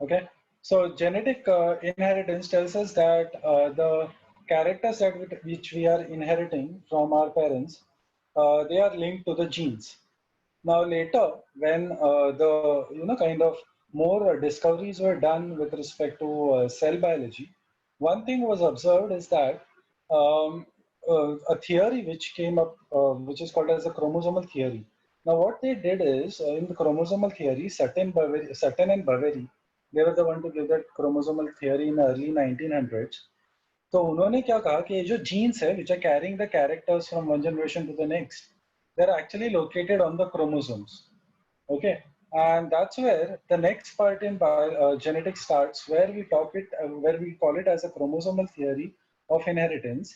Okay, so genetic inheritance tells us that the characters that which we are inheriting from our parents, they are linked to the genes. Now later, when the kind of more discoveries were done with respect to cell biology, one thing was observed is that a theory which came up, which is called as the chromosomal theory. Now what they did is in the chromosomal theory, Sutton and Baveri, they were the one to give that chromosomal theory in the early 1900s. तो उन्होंने क्या कहा कि ये जो genes है which are carrying the characters from one generation to the next, they're actually located on the chromosomes. Okay, and that's where the next part in genetics starts, where we call it as a chromosomal theory of inheritance.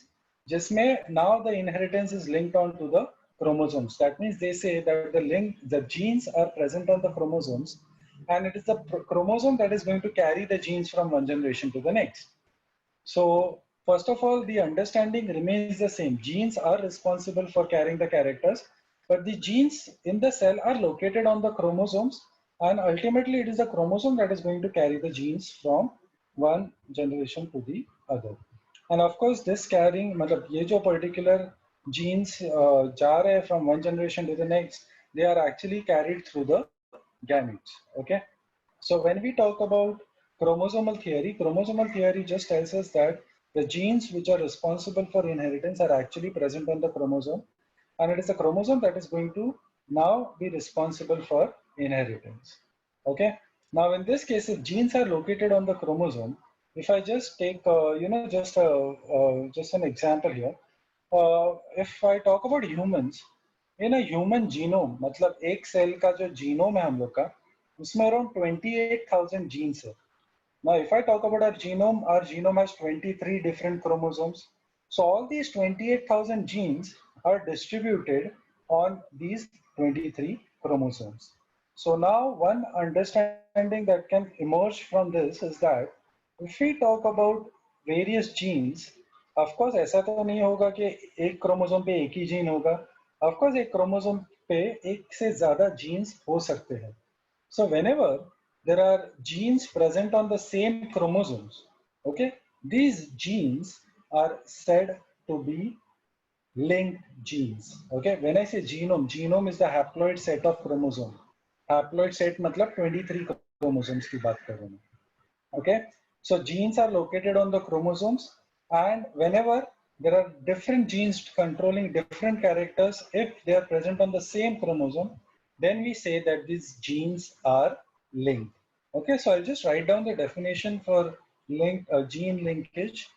जिसमें now the inheritance is linked onto the chromosomes. That means they say that the genes are present on the chromosomes, and it is the chromosome that is going to carry the genes from one generation to the next. So first of all, the understanding remains the same. Genes are responsible for carrying the characters, but the genes in the cell are located on the chromosomes, and ultimately it is the chromosome that is going to carry the genes from one generation to the other. And of course, this carrying, मतलब ये जो particular genes जा रहे हैं from one generation to the next, they are actually carried through the gametes. Okay. So when we talk about chromosomal theory just tells us that the genes which are responsible for inheritance are actually present on the chromosome, and it is the chromosome that is going to now be responsible for inheritance. Okay. Now in this case, if genes are located on the chromosome, if I just take just an example here, if I talk about humans, in a human genome, मतलब एक cell का जो genome है हम लोग का, उसमें around 28,000 genes है. Now, if I talk about our genome has 23 different chromosomes. So all these 28,000 genes are distributed on these 23 chromosomes. So now one understanding that can emerge from this is that if we talk about various genes, of course ऐसा तो नहीं होगा कि एक chromosome पे एक ही gene होगा. Of course एक क्रोमोसोम पे एक से ज्यादा genes हो सकते हैं. So whenever there are genes present on the same chromosomes, okay, these genes are said to be linked genes. Okay, when I say genome is the haploid set of chromosome. Haploid set मतलब 23 chromosomes की बात कर रहा हूँ. Okay, so genes are located on the chromosomes, and whenever there are different genes controlling different characters, if they are present on the same chromosome, then we say that these genes are linked. Okay, so I'll just write down the definition for gene linkage.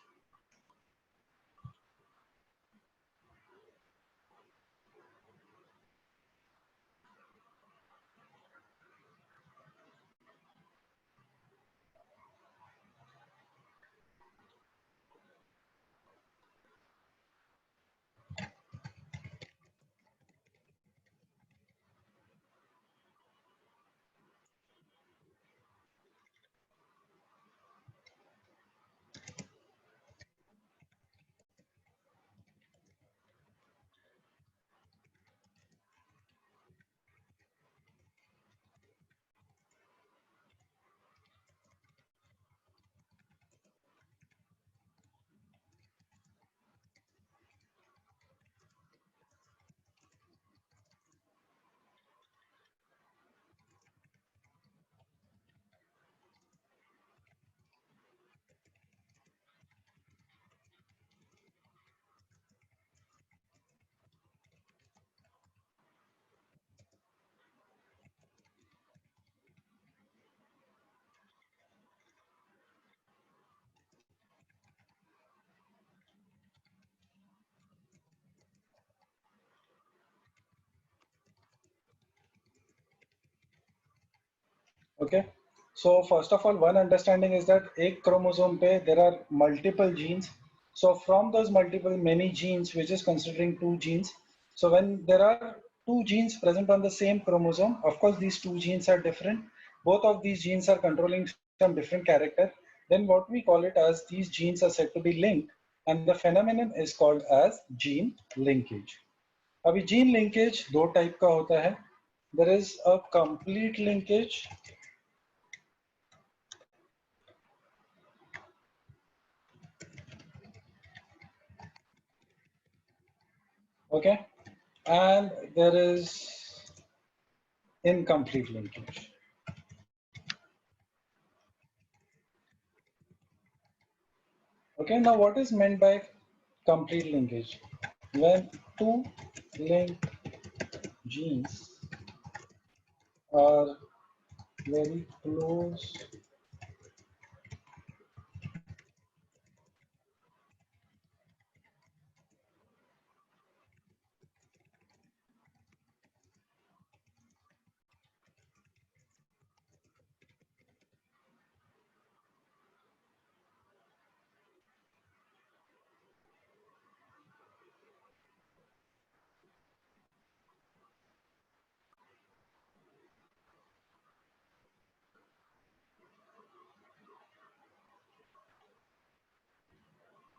Okay, so first of all, one understanding is that एक chromosome पे there are multiple genes. So from those multiple many genes, which is considering two genes. So when there are two genes present on the same chromosome, of course these two genes are different. Both of these genes are controlling some different character. Then what we call it as these genes are said to be linked, and the phenomenon is called as gene linkage. अभी gene linkage दो type का होता है. There is a complete linkage Okay, and there is incomplete linkage. Okay, now what is meant by complete linkage? When two linked genes are very close.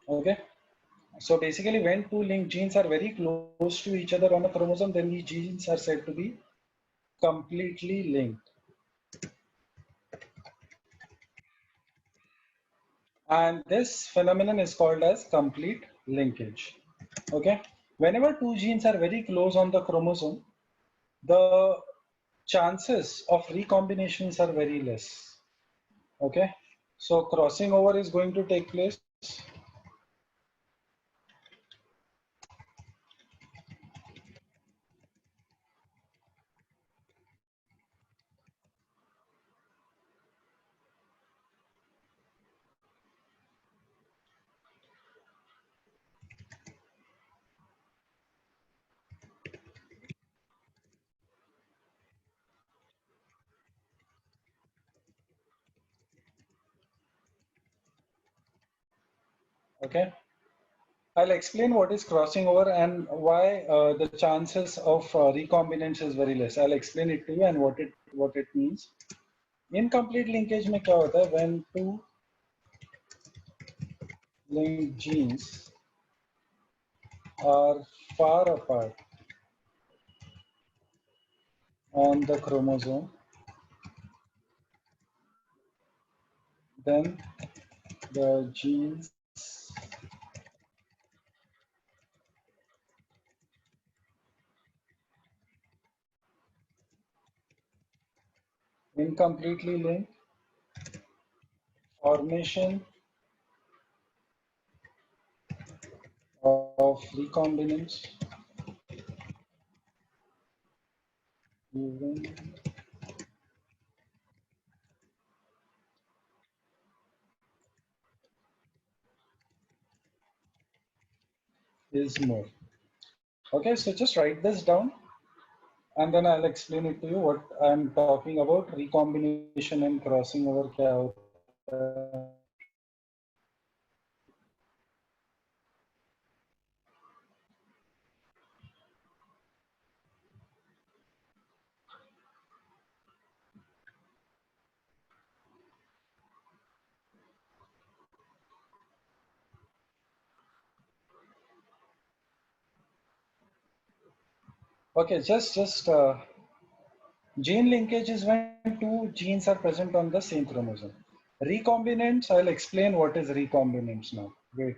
Okay, so basically when two linked genes are very close to each other on a chromosome, then these genes are said to be completely linked. And this phenomenon is called as complete linkage. Okay, whenever two genes are very close on the chromosome, the chances of recombinations are very less. Okay, so crossing over is going to take place. Okay, I'll explain what is crossing over and why the chances of recombinance is very less. I'll explain it to you and what it means. Incomplete linkage में क्या होता है? When two linked genes are far apart on the chromosome, then the genes incompletely linked, formation of recombinants even is more. Okay, so just write this down and then I'll explain it to you what I'm talking about. Recombination and crossing over क्या होता है. Okay, just gene linkage is when two genes are present on the same chromosome. Recombinants, I'll explain what is recombinants now. Wait.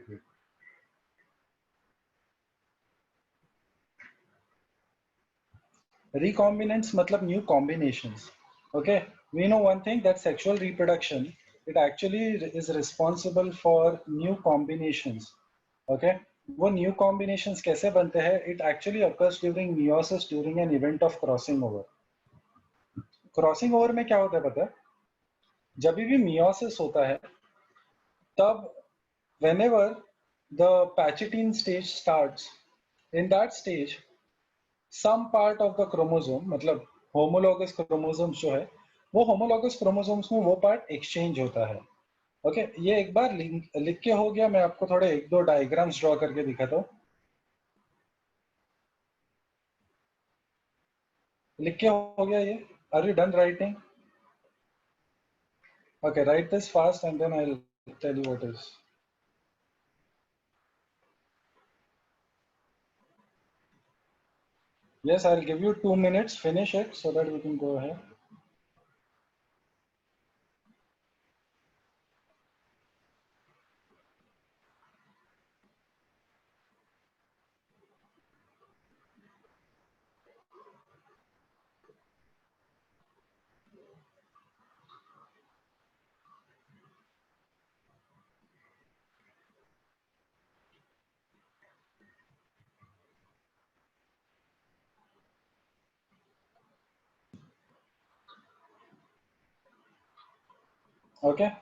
Recombinants matlab new combinations. Okay, we know one thing, that sexual reproduction, it actually is responsible for new combinations. Okay, वो new combinations कैसे बनते हैं? It actually occurs during meiosis, during an event of crossing over. Crossing over में क्या होता है पता है? जब भी meiosis होता है तब whenever the Pachitine stage starts, in that stage some part of the chromosome, मतलब homologous chromosomes जो है, वो homologous chromosomes में वो part exchange होता है. ओके, ये एक बार लिख के हो गया. मैं आपको थोड़े एक दो डायग्राम्स ड्रॉ करके दिखाता हूँ. लिख के हो गया ये? Are you done writing? Okay, write this fast and then I'll tell you what is. Yes, I'll give you 2 minutes. Finish it so that we can go ahead. Okay,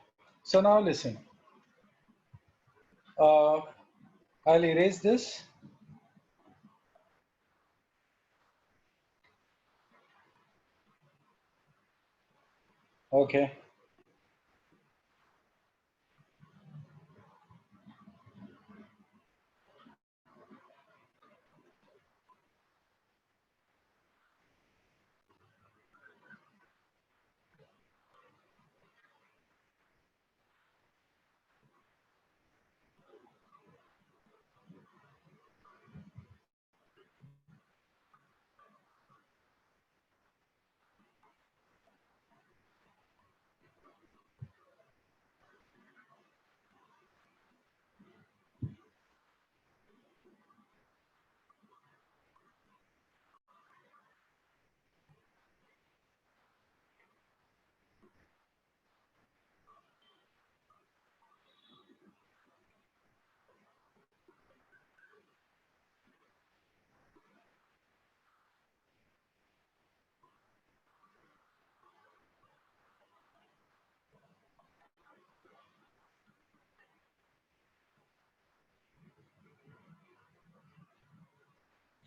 so now listen. I'll erase this. Okay.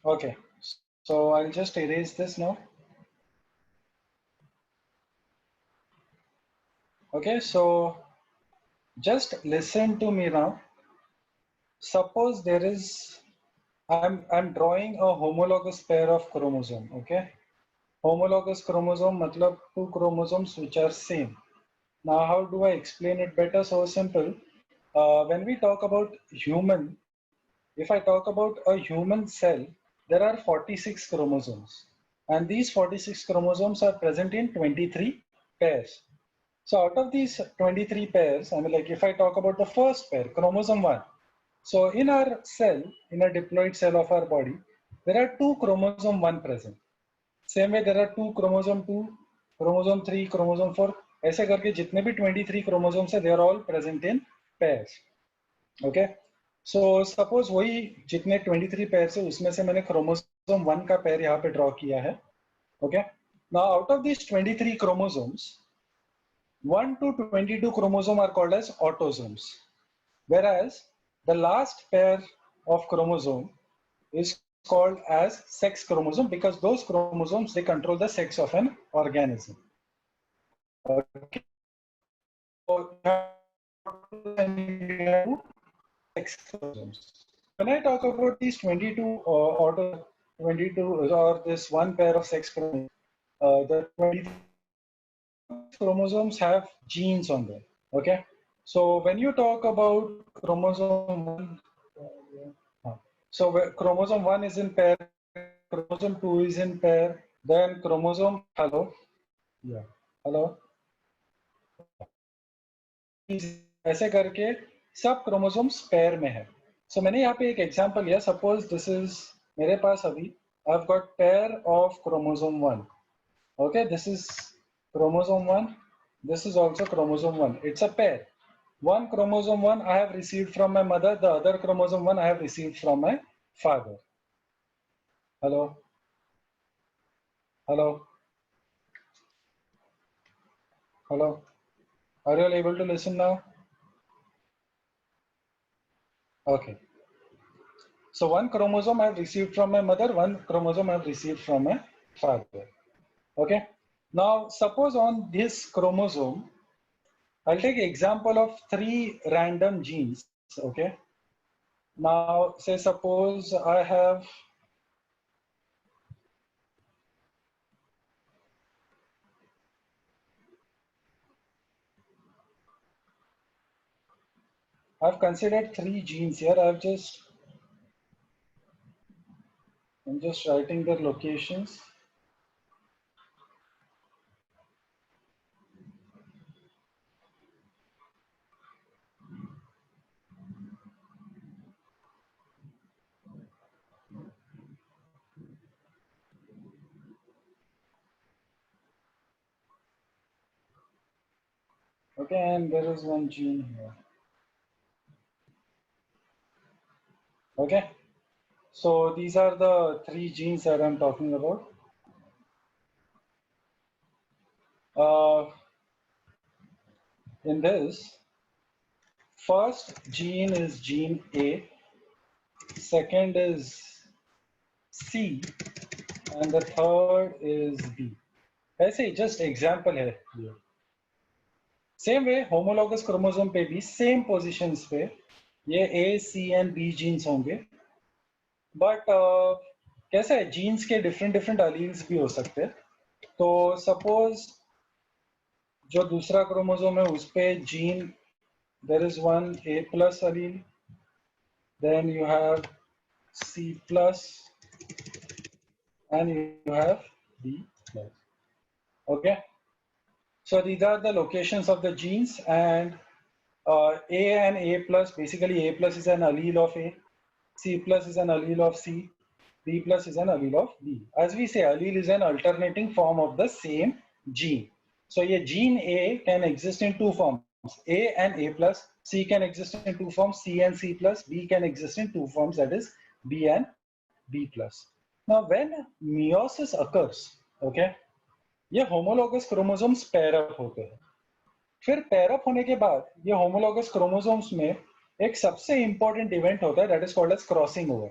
Okay. So I'll just erase this now. Okay, so just listen to me now. Suppose there is, I'm drawing a homologous pair of chromosome. Okay, homologous chromosome matlab two chromosomes which are same. Now, how do I explain it better? So simple. When we talk about human, if I talk about a human cell, there are 46 chromosomes, and these 46 chromosomes are present in 23 pairs. So out of these 23 pairs, I mean, like if I talk about the first pair, chromosome 1. So in our cell, in a diploid cell of our body, there are two chromosome 1 present. Same way there are two chromosome 2, chromosome 3, chromosome 4. ऐसे करके जितने भी 23 chromosomes है, they are all present in pairs. Okay. So suppose वही जितने 23 pairs है उसमें से मैंने chromosome 1 का pair यहाँ पे draw किया है. Okay. Now out of these 23 chromosomes, 1 to 22 chromosome are called as autosomes, whereas the last pair of chromosome is called as sex chromosome because those chromosomes, they control the sex of an organism. Okay. So sex chromosomes. When I talk about these 22 auto 22 or this one pair of sex chromosomes, the 23 chromosomes have genes on them. Okay. So when you talk about chromosome 1, so chromosome 1 is in pair, chromosome 2 is in pair, then chromosome, hello, yeah, hello, ऐसे करके सब chromosomes pair में है. So मैंने यहाँ पे एक example लिया, suppose this is मेरे पास अभी I've got pair of chromosome 1. Okay, this is chromosome 1, this is also chromosome 1. It's a pair. One chromosome 1 I have received from my mother, the other chromosome 1 I have received from my father. Hello? Hello? Hello? Are you all able to listen now? Okay. So one chromosome I have received from my mother, one chromosome I have received from my father. Okay. Now suppose on this chromosome, I'll take example of 3 random genes. Okay. Now say suppose I have I've considered 3 genes here. I'm just writing their locations. Okay, and there is one gene here. Okay, so these are the 3 genes that I'm talking about. Uh, In this, first gene is gene A, second is C, and the third is B. ऐसे ही just example है ये. Same way homologous chromosome पे भी same positions पे ये A, C and B genes होंगे. But कैसा है, genes के different different alleles भी हो सकते हैं. तो suppose जो दूसरा क्रोमोसोम है उस पे gene there is one A plus allele, then you have C plus, and you have B plus. Okay, so these are the locations of the genes, and A and A plus, basically A plus is an allele of A, C plus is an allele of C, B plus is an allele of B. As we say, allele is an alternating form of the same gene. So a gene A can exist in two forms, A and A plus, C can exist in two forms, C and C plus, B can exist in two forms, that is B and B plus. Now when meiosis occurs, okay, ये homologous chromosomes pair up होते हैं. फिर pair up होने के बाद ये homologous chromosomes में एक सबसे important event होता है, that is called as crossing over.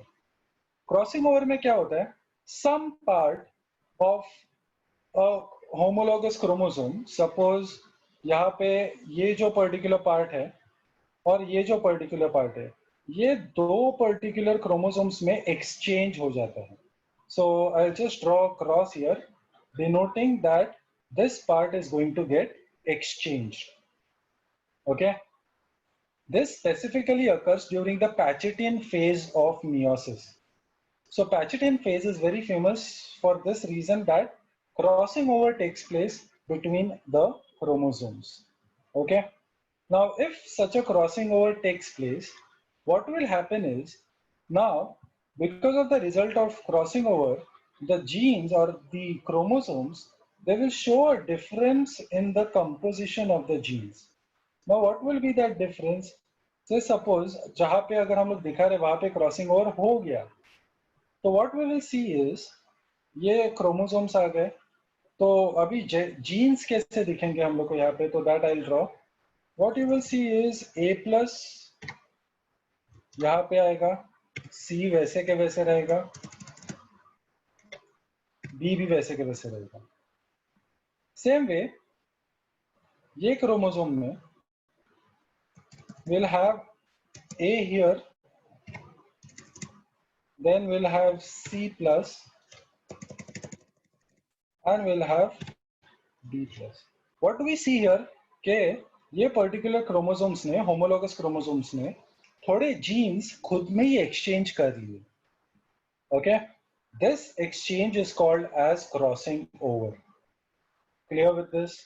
Crossing over में क्या होता है? Some part of a homologous chromosome, suppose यहाँ पे ये जो particular part है और ये जो particular part है, ये दो particular chromosomes में exchange हो जाता है. So I'll just draw a cross here, denoting that this part is going to get exchanged. Okay. This specifically occurs during the Pachetian phase of meiosis. So Pachetian phase is very famous for this reason that crossing over takes place between the chromosomes. Okay. Now, if such a crossing over takes place, what will happen is, now, because of the result of crossing over, the genes or the chromosomes, they will show a difference in the composition of the genes. Now, what will be that difference? Say suppose जहाँ पे अगर हम लोग दिखा रहे वहाँ पे crossing over हो गया, तो what we will see is ये क्रोमोसोम्स आ गए. तो अभी जीन्स कैसे दिखेंगे हम लोग को यहाँ पे, तो that I will draw. What you will see is A plus यहाँ पे आएगा, C वैसे के वैसे रहेगा, B भी वैसे के वैसे रहेगा. सेम वे ये क्रोमोसोम में we'll have A here, then we'll have C plus, and we'll have B plus. What do we see here के ये पर्टिकुलर क्रोमोसोम्स ने, होमोलोगस क्रोमोसोम्स ने थोड़े जीन्स खुद में ही एक्सचेंज कर लिए. Okay, this exchange is called as crossing over. Clear with this?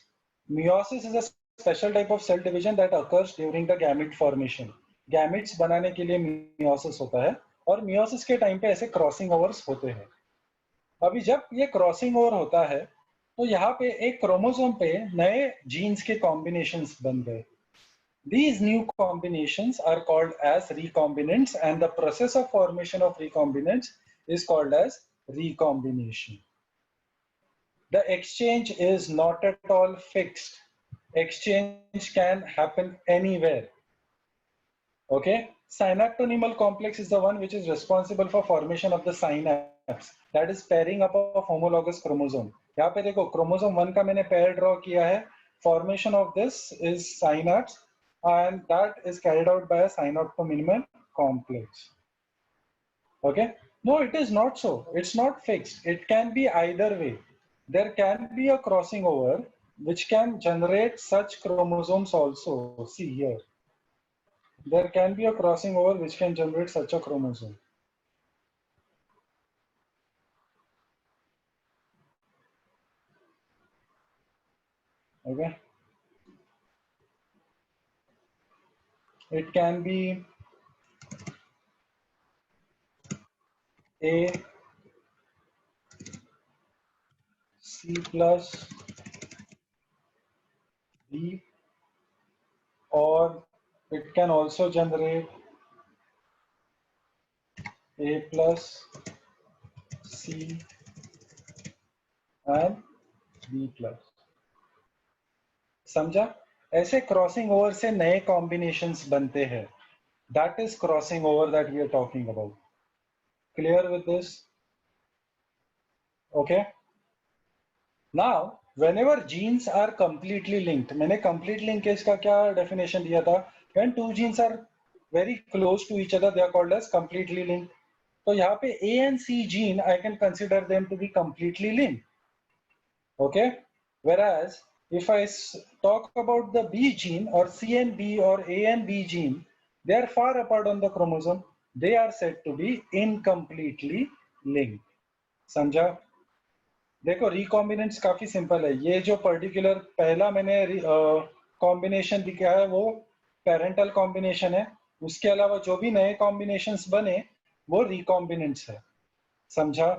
Meiosis is a special type of cell division that occurs during the gamete formation. Gametes बनाने के लिए meiosis होता है, और meiosis के टाइम पे ऐसे crossing overs होते हैं. अभी जब ये क्रॉसिंग ओवर होता है तो यहाँ पे एक क्रोमोसोम पे नए जीन्स के कॉम्बिनेशंस बन गए. These new combinations are called as recombinants, and the process of formation of recombinants is called as recombination. The exchange is not at all fixed. Exchange can happen anywhere. Okay, synaptonymal complex is the one which is responsible for formation of the synapse, that is pairing up of homologous chromosome. यहाँ पे देखो chromosome 1 का मैंने pair draw किया है. Formation of this is synapse, and that is carried out by a synaptominimal complex. Okay, no, it is not so. It's not fixed. It can be either way. There can be a crossing over which can generate such chromosomes also. See here. There can be a crossing over which can generate such a chromosome. Okay. It can be A, C plus, B, or it can also generate A plus, C, and B plus. समझा? ऐसे crossing over से नए combinations बनते हैं. That is crossing over that we are talking about. Clear with this? Okay. Now, whenever genes are completely linked, मैंने complete linkage का क्या definition दिया था? When two genes are very close to each other, they are called as completely linked. तो यहाँ पे A and C gene, I can consider them to be completely linked. Okay. Whereas, if I talk about the B gene or C and B or A and B gene, they are far apart on the chromosome. They are said to be incompletely linked. समझा? देखो recombinants काफी simple है. ये जो particular पहला मैंने combination दिखा है वो पेरेंटल कॉम्बिनेशन है. उसके अलावा जो भी नए कॉम्बिनेशंस बने वो रिकॉम्बिनेंट्स है. समझा?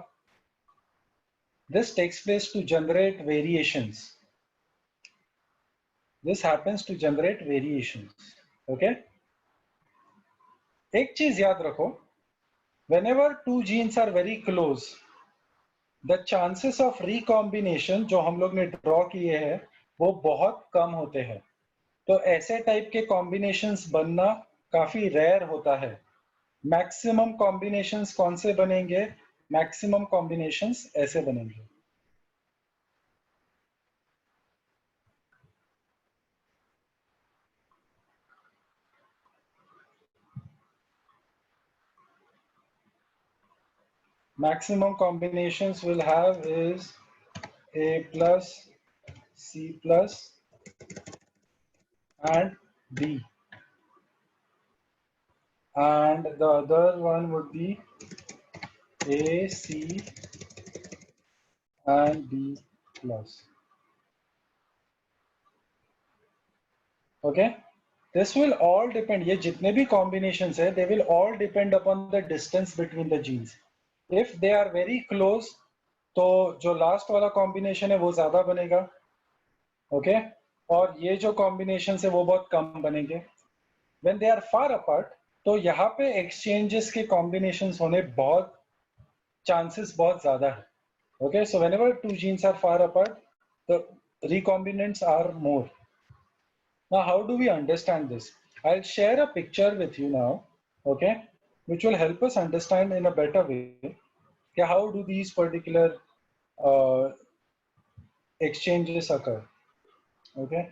This takes place to generate variations. This happens to generate variations. Okay. एक चीज याद रखो, whenever two genes are very close, the chances of recombination जो हम लोग ने ड्रॉ किए हैं वो बहुत कम होते हैं. तो ऐसे टाइप के कॉम्बिनेशंस बनना काफी रेयर होता है. मैक्सिमम कॉम्बिनेशंस कौन से बनेंगे? मैक्सिमम कॉम्बिनेशंस ऐसे बनेंगे. Maximum combinations will have is A plus, C plus and D. And the other one would be A, C and D plus. Okay. This will all depend. ये जितने भी combinations है, they will all depend upon the distance between the genes. If they are very close, तो जो last वाला combination है वो ज्यादा बनेगा. Okay. और ये जो combinations है वो बहुत कम बनेंगे. When they are far apart, तो यहाँ पे exchanges के combinations होने बहुत chances बहुत ज्यादा है. Okay. So whenever two genes are far apart, the recombinants are more. Now, how do we understand this? I'll share a picture with you now, okay, which will help us understand in a better way, okay, how do these particular uh, exchanges occur, okay?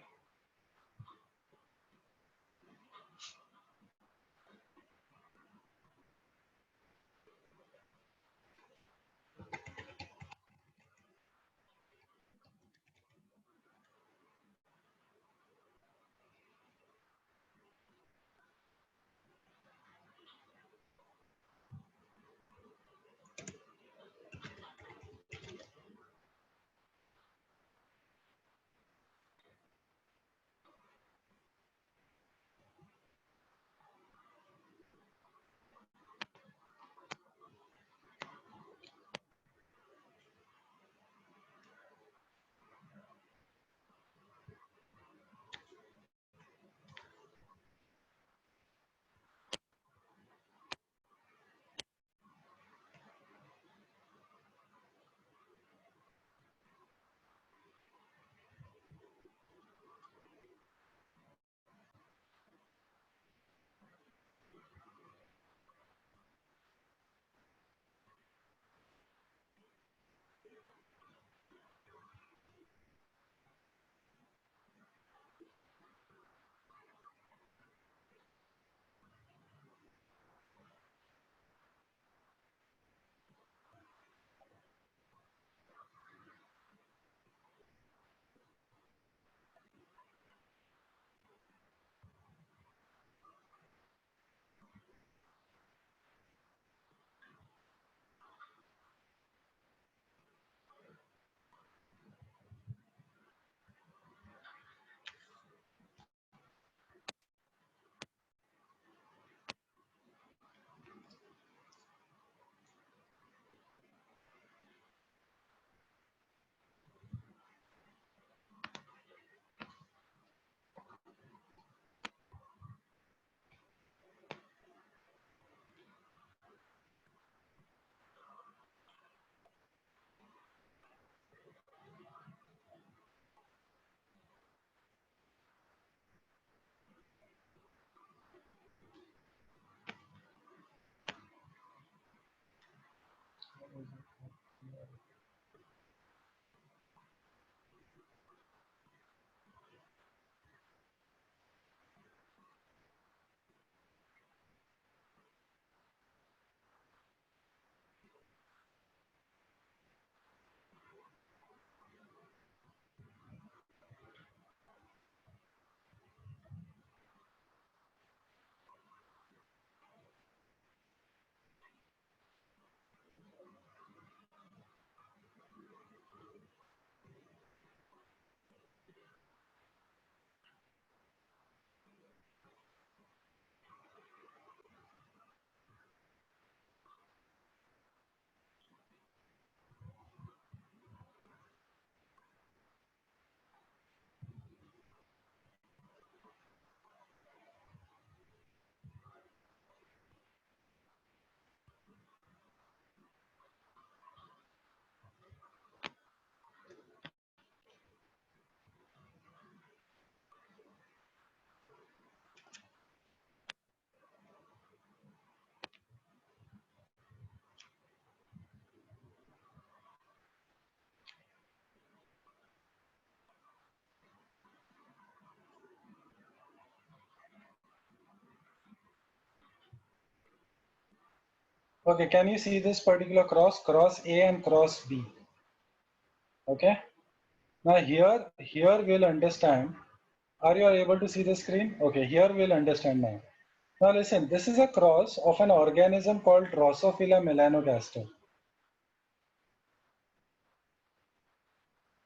Okay, can you see this particular cross? Cross A and cross B. Okay. Now here we'll understand. Are you able to see the screen? Okay, here we'll understand now. Now listen, this is a cross of an organism called Drosophila melanogaster.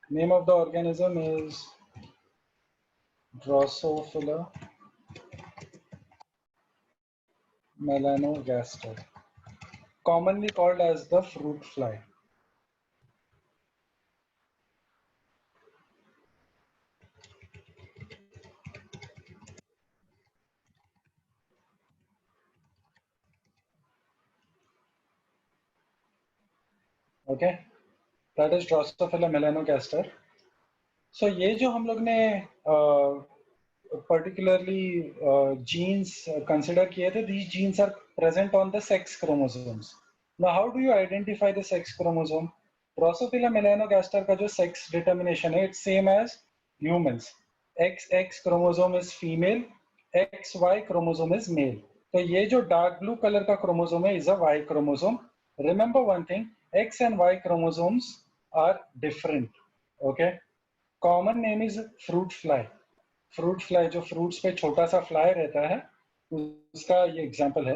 Name of the organism is Drosophila melanogaster, commonly called as the fruit fly. Okay, that is Drosophila melanogaster. So ये जो हम लोग ने particularly genes consider किए थे, these genes are present on the sex chromosomes. Now how do you identify the sex chromosome? Drosophila melanogaster का जो sex determination है, it's same as humans. XX chromosome is female, XY chromosome is male. तो ये जो dark blue color का chromosome है is a Y chromosome. Remember one thing, X and Y chromosomes are different. Okay. Common name is fruit fly. Fruit fly जो fruits पे छोटा सा fly रहता है उसका ये एग्जांपल है.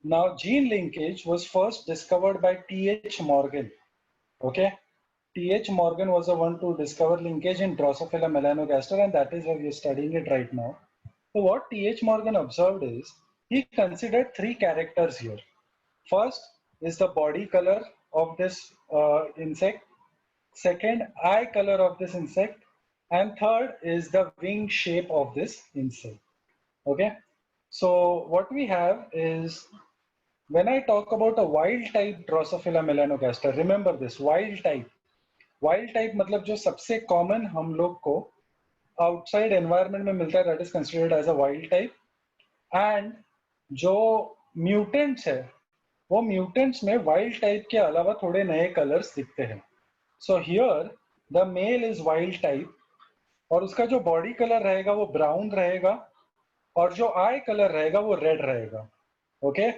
Now gene linkage was first discovered by T H Morgan. Okay, T H Morgan was the one to discover linkage in Drosophila melanogaster and that is why we are studying it right now. So what T H Morgan observed is he considered three characters here. First is the body color of this insect, second eye color of this insect, and third is the wing shape of this insect. Okay, so what we have is, when I talk about a wild type Drosophila melanogaster, remember this wild type मतलब जो सबसे common हम लोग को outside environment में मिलता है, that is considered as a wild type. and जो mutants है वो mutants में wild type के अलावा थोड़े नए colors दिखते हैं. So here the male is wild type और उसका जो बॉडी कलर रहेगा वो ब्राउन रहेगा और जो आई कलर रहेगा वो रेड रहेगा. Okay,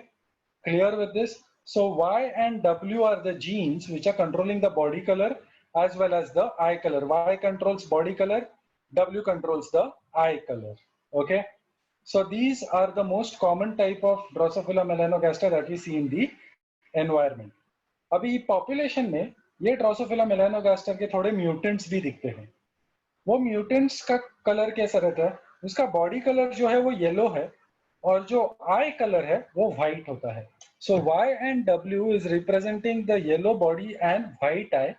clear with this? So Y and W are the genes which are controlling the body color as well as the eye color. Y controls body color, W controls the eye color. Okay, so these are the most common type of Drosophila melanogaster that we see in the environment. अभी population में ये Drosophila melanogaster के थोड़े mutants भी दिखते हैं. वो mutants का कलर कैसा रहता है? उसका बॉडी कलर जो है वो येलो है और जो आई कलर है वो व्हाइट होता है. सो Y and W is representing the yellow body and white eye,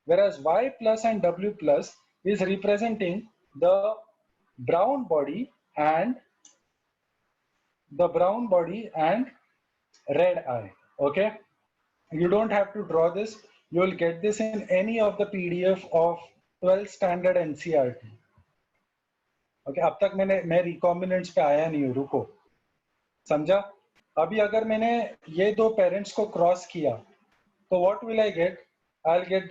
whereas Y plus and W plus is representing the brown body and red eye. Okay, you don't have to draw this. You will get this in any of the PDF of 12th standard NCERT. Okay, अब तक मैं recombinants पे आया नहीं हूँ, रुको, समझा? अभी अगर मैंने ये दो पेरेंट्स को क्रॉस किया तो what will I get? I will get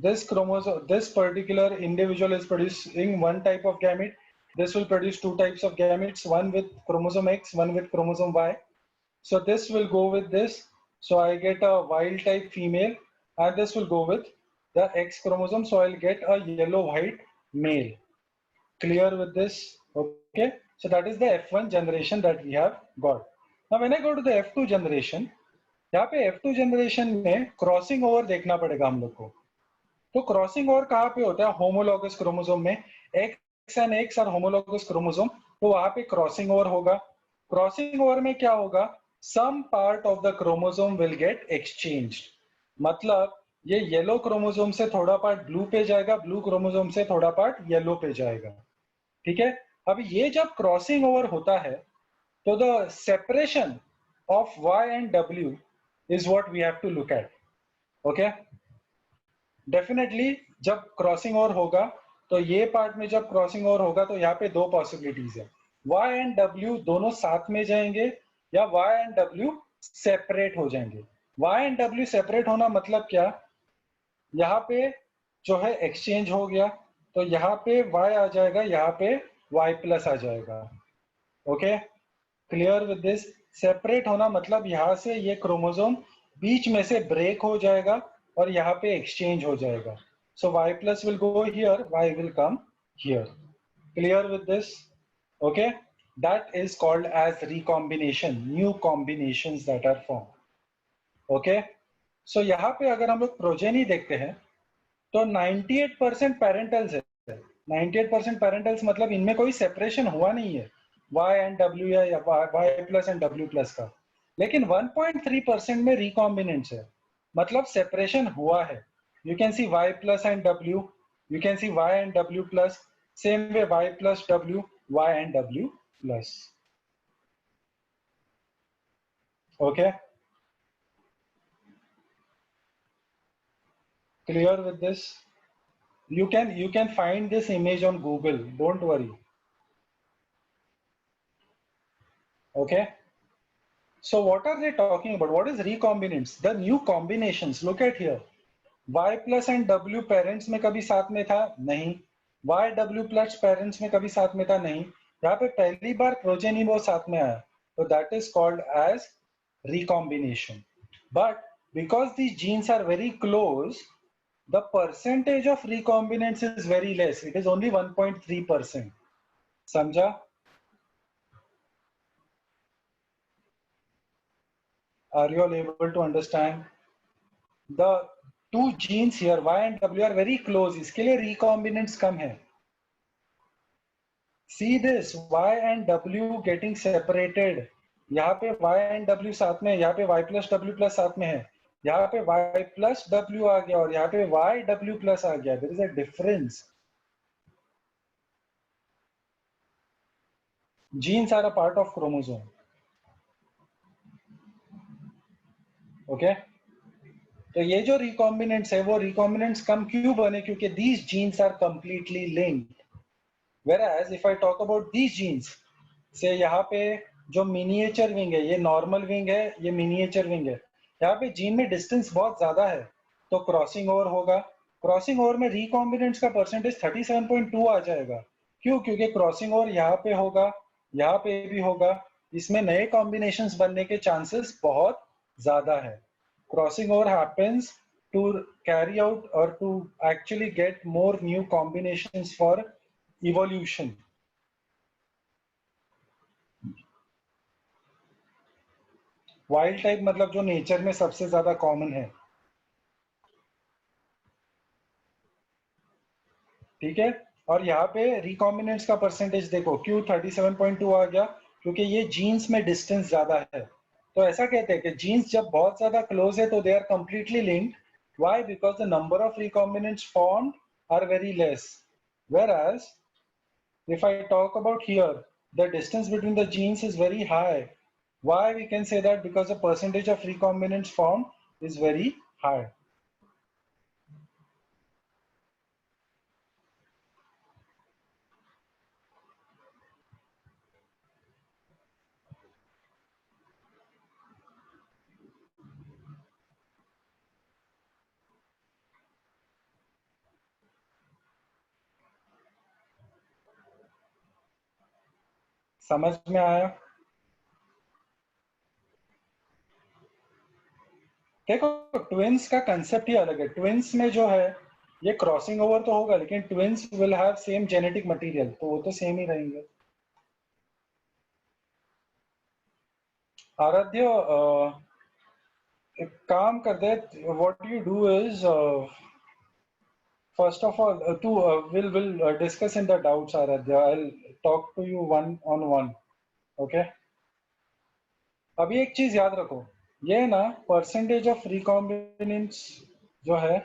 this chromosome, this particular individual is producing one type of gamete, this will produce two types of gametes, one with chromosome X, one with chromosome Y. So this will go with this, so I get a wild type female, and this will go with the X chromosome, so I'll get a yellow white male. Clear with this? Okay, so that is the F1 generation that we have got. Now when I go to the F2 generation, यहाँ पे F2 generation में crossing over देखना पड़ेगा हम लोग को. तो crossing over कहाँ पे होता है? होमोलॉगस क्रोमोसोम में. X and X और होमोलॉगस क्रोमोसोम, तो वहां पे क्रॉसिंग ओवर होगा. क्रॉसिंग ओवर में क्या होगा? Some part of the chromosome will get exchanged. मतलब ये येलो क्रोमोसोम से थोड़ा पार्ट ब्लू पे जाएगा, ब्लू क्रोमोसोम से थोड़ा पार्ट येलो पे जाएगा. ठीक है, अब ये जब क्रॉसिंग ओवर होता है तो the separation of Y and W is what we have to look at. Okay, definitely जब क्रॉसिंग ओवर होगा तो ये पार्ट में जब क्रॉसिंग ओवर होगा तो यहाँ पे दो पॉसिबिलिटीज है. Y and W दोनों साथ में जाएंगे या Y and W सेपरेट हो जाएंगे. Y and W सेपरेट होना मतलब क्या? यहाँ पे जो है एक्सचेंज हो गया तो यहाँ पे Y आ जाएगा, यहाँ पे Y प्लस आ जाएगा. Okay, clear with this? Separate होना मतलब यहाँ से ये क्रोमोसोम बीच में से ब्रेक हो जाएगा और यहाँ पे एक्सचेंज हो जाएगा. So Y plus will go here, Y will come here. Clear with this? Okay. That is called as recombination. New combinations that are formed. Okay. So यहाँ पे अगर हम लोग प्रोजेनी देखते हैं तो 98% पेरेंटल्स है. 98% पेरेंटल्स मतलब इनमें कोई सेपरेशन हुआ नहीं है Y एंड W या Y plus and W plus का. लेकिन 1.3% में रिकॉम्बिनेंट्स है, मतलब सेपरेशन हुआ है. You can see Y plus and W, you can see Y and W plus, same way Y plus W, Y and W plus. Okay, clear with this? You can find this image on Google, don't worry. Okay. So what are they talking about? What is recombinants? The new combinations. Look at here. Y plus and W parents में कभी साथ में था? नहीं. Y W plus parents में कभी साथ में था? नहीं. यहाँ पे पहली बार प्रोजेनी वो साथ में आया. So that is called as recombination. But because these genes are very close, the percentage of recombinants is very less. It is only 1.3%. समझा? Are you all able to understand? The two genes here Y and W are very close, इसके लिए recombinants कम है. See this, Y and W getting separated. यहाँ पे Y and W साथ में है, यहाँ पे Y plus W plus साथ में है, यहाँ पे Y plus W आ गया और यहाँ पे Y W plus आ गया. There is a difference. Genes are a part of chromosome. Okay? तो ये जो recombinants है वो recombinants कम क्यों बने? क्योंकि these genes are completely linked. Whereas if I talk about these genes, से यहाँ पे जो मिनिएचर विंग है, ये नॉर्मल विंग है, ये मिनिएचर विंग है, यहाँ पे जीन में डिस्टेंस बहुत ज्यादा है, तो क्रॉसिंग ओवर होगा. क्रॉसिंग ओवर में रिकॉम्बिनेंट्स का परसेंटेज 37.2 आ जाएगा. क्यों? क्योंकि क्रॉसिंग ओवर यहाँ पे होगा, यहाँ पे भी होगा, इसमें नए कॉम्बिनेशंस बनने के चांसेस बहुत ज्यादा है. Crossing over happens to carry out or to actually get more new combinations for evolution. Wild type मतलब जो नेचर में सबसे ज्यादा कॉमन है. ठीक है. और यहाँ पे रिकॉम्बिनेंट्स का परसेंटेज देखो, क्यों 37.2 आ गया? क्योंकि ये जीन्स में डिस्टेंस ज्यादा है. तो ऐसा कहते हैं कि जीन्स जब बहुत ज्यादा क्लोज है तो they are completely linked. Why? Because the number of recombinants formed are very less. Whereas if I talk about here, the distance between the genes is very high. Why we can say that? Because the percentage of recombinants formed is very high. समझ में आया? देखो, twins का concept ही अलग है. Twins में जो है ये क्रॉसिंग ओवर तो होगा, लेकिन twins will have same genetic material, तो वो तो सेम ही रहेंगे. आराध्य, एक काम कर दे. What you do is, first of all to will discuss in the doubts. Aaradhya, I will talk to you one on one. Okay. अभी एक चीज याद रखो, ये ना परसेंटेज ऑफ रिकॉम्बिनेंट्स जो है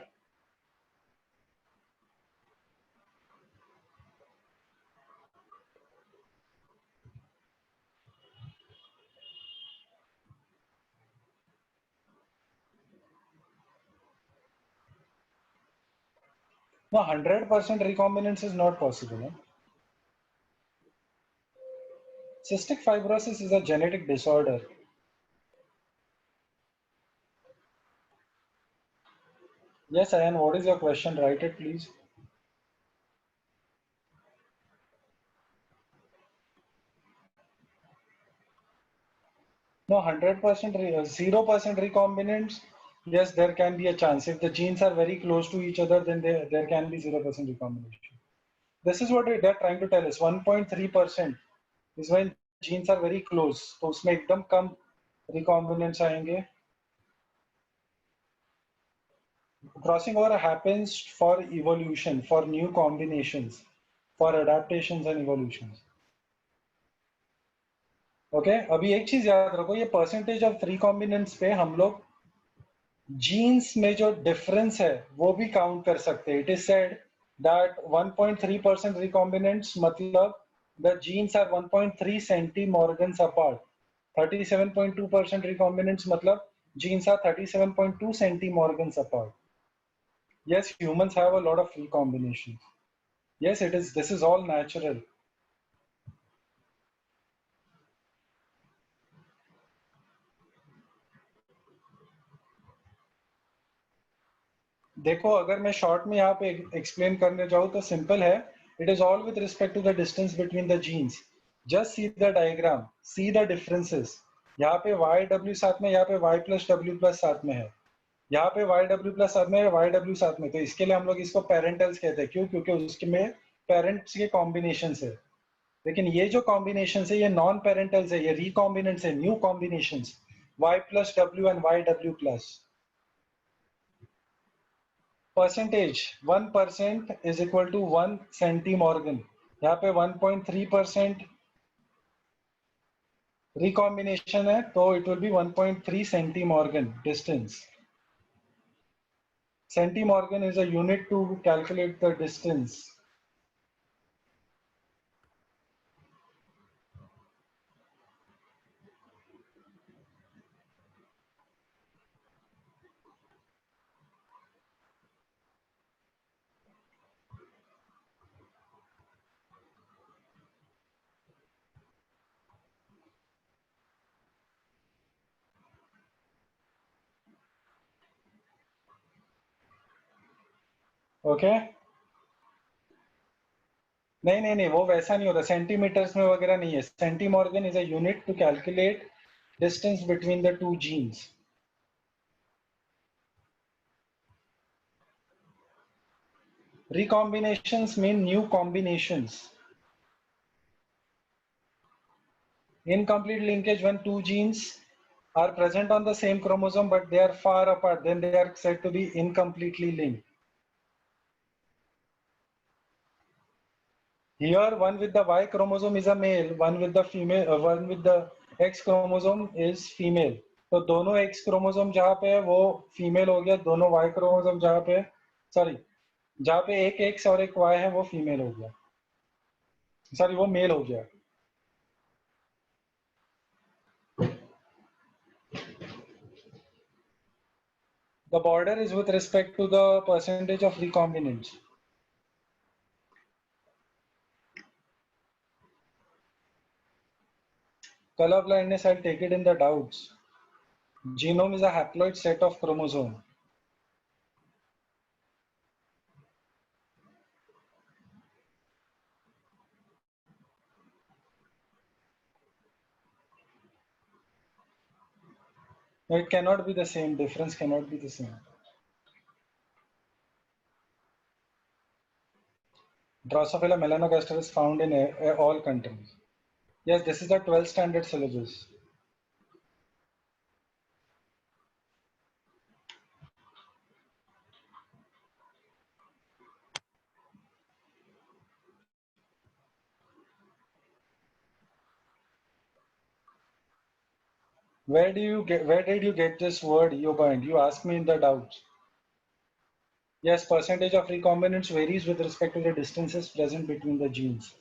no, 100% recombinants is not possible. Cystic fibrosis is a genetic disorder. Yes, Ayan, what is your question? Write it, please. No, 100%, 0% recombinants. Yes, there can be a chance. If the genes are very close to each other, then there can be 0% recombination. This is what they're trying to tell us. 1.3% is when genes are very close. तो उसमें एकदम कम recombinants आएंगे. Crossing over happens for evolution, for new combinations, for adaptations and evolutions. Okay, अभी एक चीज याद रखो, ये percentage of recombinants पे हम लोग जीन्स में जो डिफरेंस है वो भी काउंट कर सकते हैं. It is said that 1.3% recombinants मतलब the genes are 1.3 centimorgans apart. 37.2% recombinants मतलब genes are 37.2 centimorgans apart. Yes, humans have a lot of recombinations. Yes, it is. This is all natural. देखो, अगर मैं शॉर्ट में यहाँ पे एक्सप्लेन करने जाऊँ तो सिंपल है. It is all with respect to the distance between the genes. Just see the diagram, see the differences. यहाँ पे वाई डब्ल्यू साथ में, यहाँ पे वाई प्लस डब्ल्यू प्लस साथ में है, यहाँ पे वाई डब्ल्यू प्लस साथ में है, वाई डब्ल्यू साथ में. तो इसके लिए हम लोग इसको पेरेंटल्स कहते हैं. क्यों? क्योंकि उसके में पेरेंट्स के कॉम्बिनेशन है. लेकिन ये जो कॉम्बिनेशन है ये नॉन पेरेंटल्स है, ये रिकॉम्बिनेंट्स है, new combination. Y plus W and Y W plus. Percentage 1% is equal to 1 centimorgan. यहाँ पे 1.3% रिकॉम्बिनेशन है, तो it will be 1.3 centimorgan distance. Centimorgan is a unit to calculate the distance. Okay, नहीं नहीं नहीं, वो वैसा नहीं होता. सेंटीमीटर्स में वगैरह नहीं है. Centimorgan is a unit to calculate distance between the two genes. Recombinations mean new combinations. Incomplete linkage when two genes are present on the same chromosome but they are far apart, then they are said to be incompletely linked. Here, one with the Y chromosome is a male, one with the female, one with the X chromosome is female. तो दोनों X chromosome जहाँ पे है वो female हो गया, दोनों Y chromosome जहाँ पे, sorry, जहाँ पे एक X और एक Y है वो female हो गया, sorry वो male हो गया. The border is with respect to the percentage of recombinants. Color blindness, I'll take it in the doubts. Genome is a haploid set of chromosomes. No, it cannot be the same. Difference cannot be the same. Drosophila melanogaster is found in all countries. Yes, this is the 12th standard syllabus. Where did you get this word eobind? You asked me in the doubts. Yes, percentage of recombinants varies with respect to the distances present between the genes.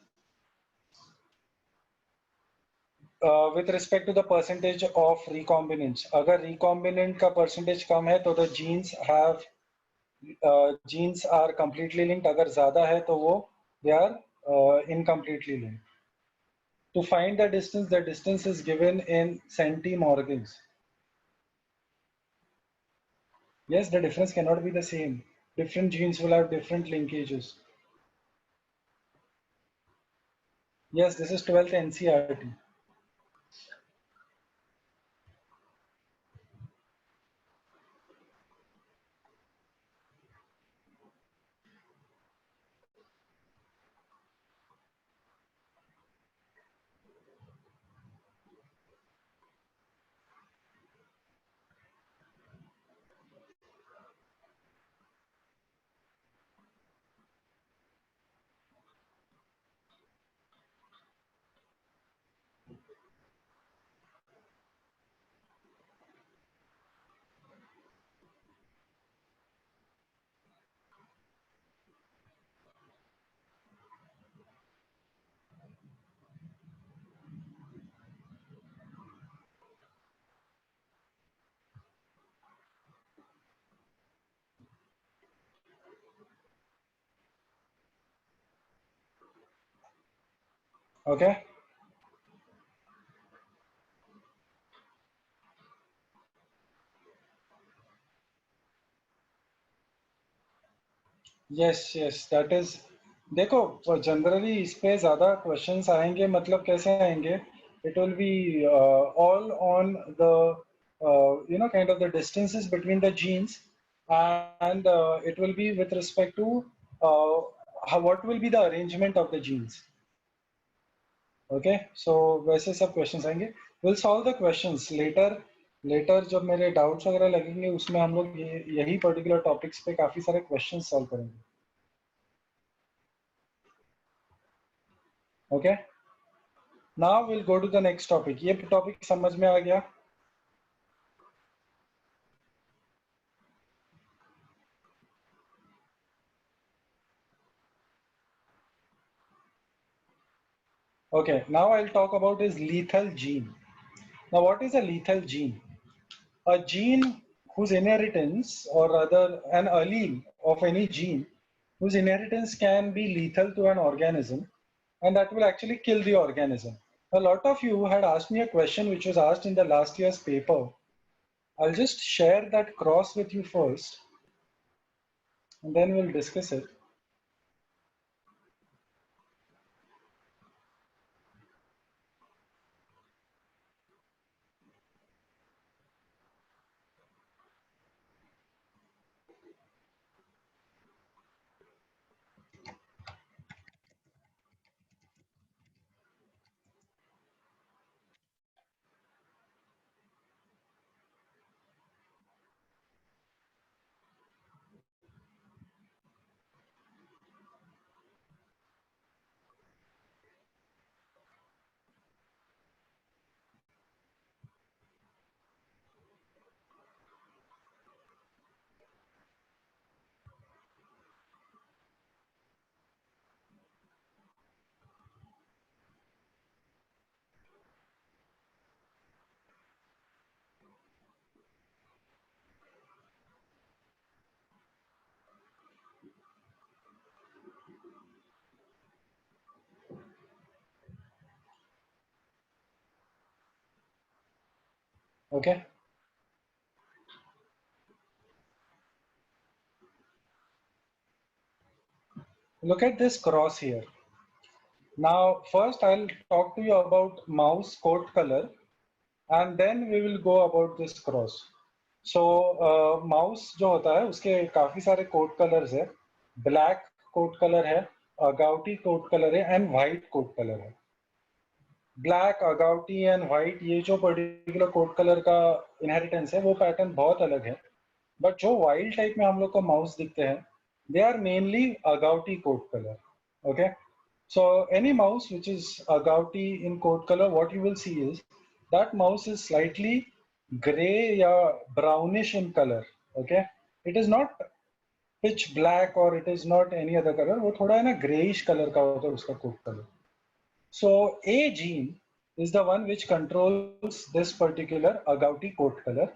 With respect to the percentage of recombinants, अगर recombinant का percentage कम है तो the genes are completely linked. अगर ज़्यादा है तो वो they are incompletely linked. To find the distance is given in centimorgans. Yes, the difference cannot be the same. Different genes will have different linkages. Yes, this is 12th NCERT. Okay. Yes, yes, that is. देखो generally इस पे ज्यादा questions आएंगे, मतलब कैसे आएंगे? It will be all on the kind of the distances between the genes, and it will be with respect to what will be the arrangement of the genes. Okay, so वैसे सब questions आएंगे. Will solve the questions later. Later जब मेरे doubts वगैरह लगेंगे उसमें हम लोग यही पर्टिकुलर टॉपिक्स पे काफी सारे क्वेश्चंस सॉल्व करेंगे. Okay, now will go to the next topic. ये टॉपिक समझ में आ गया? Okay, now I'll talk about his lethal gene. Now, what is a lethal gene? A gene whose inheritance, or rather an allele of any gene, whose inheritance can be lethal to an organism, and that will actually kill the organism. A lot of you had asked me a question which was asked in the last year's paper. I'll just share that cross with you first, and then we'll discuss it. Okay. Look at this cross here. Now, first I'll talk to you about mouse coat color, and then we will go about this cross. So, mouse जो होता है उसके काफी सारे coat colours है. Black coat colour है, agouti coat colour है, and white coat colour है. ब्लैक, अगाउटी एंड व्हाइट, ये जो पर्टिकुलर कोट कलर का इनहेरिटेंस है वो पैटर्न बहुत अलग है. बट जो वाइल्ड टाइप में हम लोग को माउस दिखते हैं, they are mainly agouti coat color. Okay, so any mouse which is agouti in coat color, what you will see is that mouse is slightly gray या brownish in color. Okay, it is not pitch black or it is not any other color. वो थोड़ा है ना grayish color का होता है उसका coat color. So A gene is the one which controls this particular agouti coat color.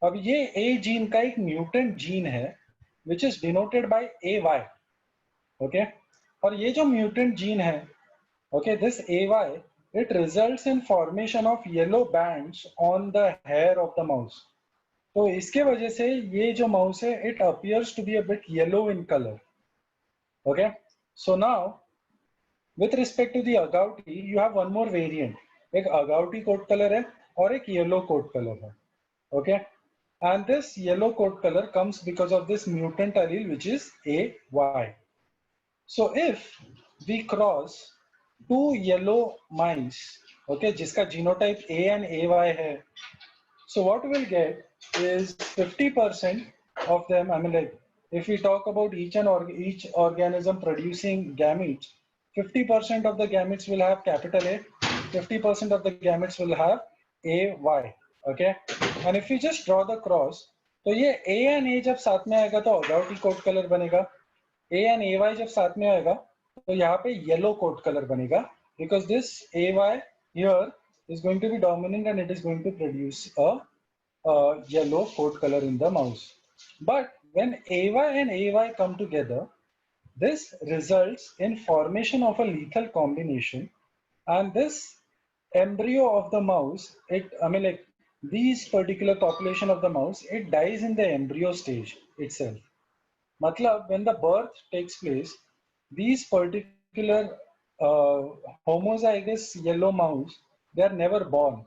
अब ये A जीन का एक म्यूटेंट जीन है which is denoted by AY. Okay, और ये जो म्यूटेंट जीन है, okay, this AY, it results in formation of yellow bands on the hair of the mouse. तो इसके वजह से ये जो माउस है, it appears to be a bit yellow in color. Okay, so now with respect to the agouti, you have one more variant. एक agouti coat color है और एक yellow coat color है. Okay, and this yellow coat color comes because of this mutant allele which is AY. So if we cross two yellow mice, okay, जिसका genotype A and AY है, so what we'll get is 50% of them. I mean, like if we talk about each organism producing gametes, 50% of the gametes will have capital A, 50% of the gametes will have AY. Okay, and if we just draw the cross, तो ये A and A जब साथ में आएगा तो agouti coat color बनेगा. A and AY जब साथ में आएगा तो यहाँ पे yellow coat color बनेगा, because this AY here is going to be dominant and it is going to produce a yellow coat color in the mouse. But when AY and AY come together, this results in formation of a lethal combination And this embryo of the mouse, like these particular population of the mouse, it dies in the embryo stage itself. Matlab, when the birth takes place, these particular homozygous yellow mouse, they are never born.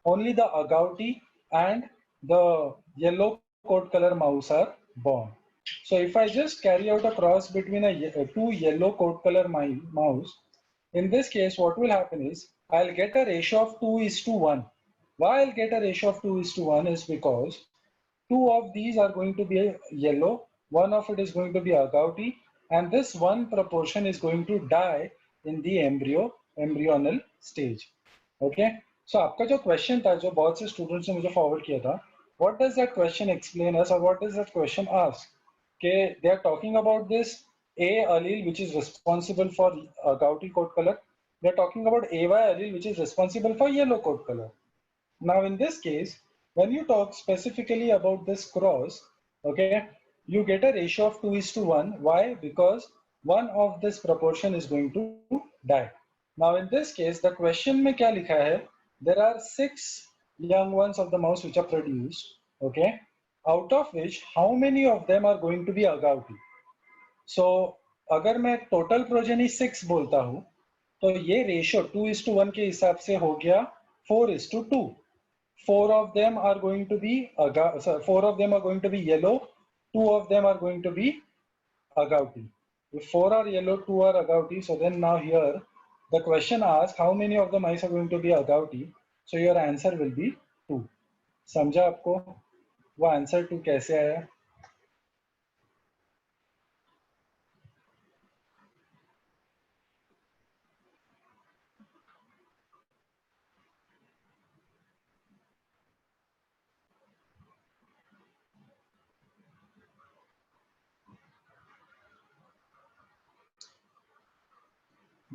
Only the agouti and the yellow coat color mouse are born. So if I just carry out a cross between two yellow coat color mouse, in this case, what will happen is I'll get a ratio of 2 is to 1. Why I'll get a ratio of 2 is to 1 is because two of these are going to be yellow, one of it is going to be agouti, and this one proportion is going to die in the embryonal stage. Okay, so आपका जो question था, जो बहुत से students ने मुझे forward किया था, what does that question explain us, or what does that question ask? Okay, they are talking about this A allele which is responsible for agouti coat color. They are talking about AY allele which is responsible for yellow coat color. Now, in this case, when you talk specifically about this cross, okay, you get a ratio of 2 is to 1. Why? Because one of this proportion is going to die. Now, in this case, the question में क्या लिखा है? There are 6 young ones of the mouse which are produced, okay, out of which how many of them are going to be agouti? So, अगर मैं total progeny 6 बोलता हूँ, तो ये रेशियो 2 is to 1 के हिसाब से हो गया 4 is to 2. Four of them are going to be four of them are going to be yellow, two of them are going to be agouti. If four are yellow, two are agouti, so then now here the question asks how many of the mice are going to be agouti. So your answer will be 2. समझा आपको वो answer 2 कैसे आया?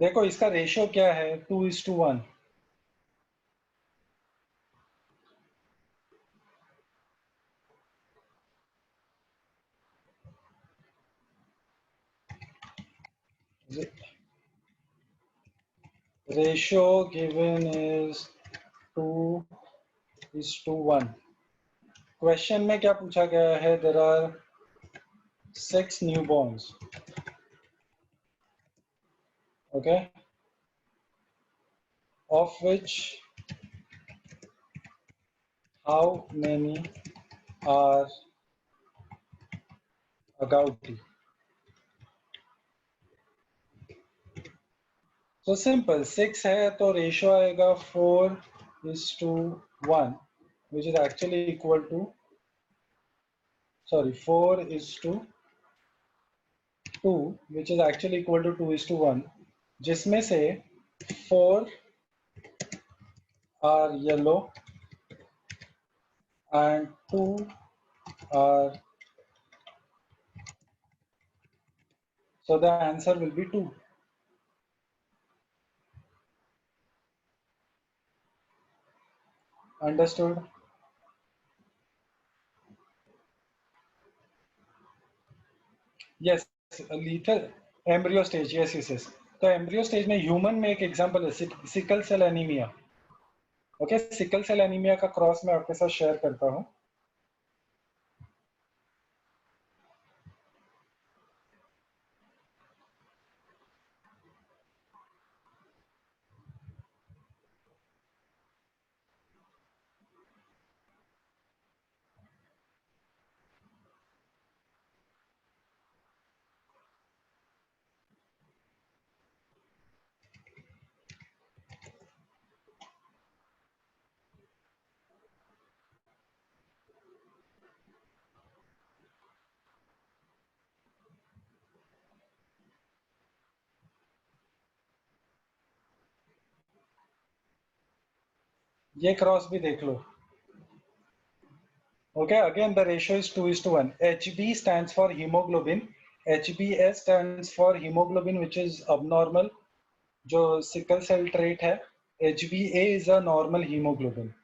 देखो इसका ratio क्या है? 2 is to 1. Ratio given is 2 is to 1. Question में क्या पूछा गया है? There are 6 newborns. Okay, of which how many are agouti? So simple, 6 है तो रेशियो आएगा 4 is to 1, which is actually equal to 4 is to 2, which is actually equal to 2 is to 1, जिसमें से 4 are yellow and 2 are, so the answer will be 2. Understood? Yes, lethal embryo stage. Yes, yes, yes. तो embryo stage में human में एक example है sickle cell anaemia. Okay, sickle cell anaemia का cross मैं आपके साथ शेयर करता हूँ. ये क्रॉस भी देख लो. Okay, again the ratio is 2 is to 1. HB stands for hemoglobin. HBS stands for hemoglobin which is abnormal. जो sickle cell trait है. HbA is a normal hemoglobin.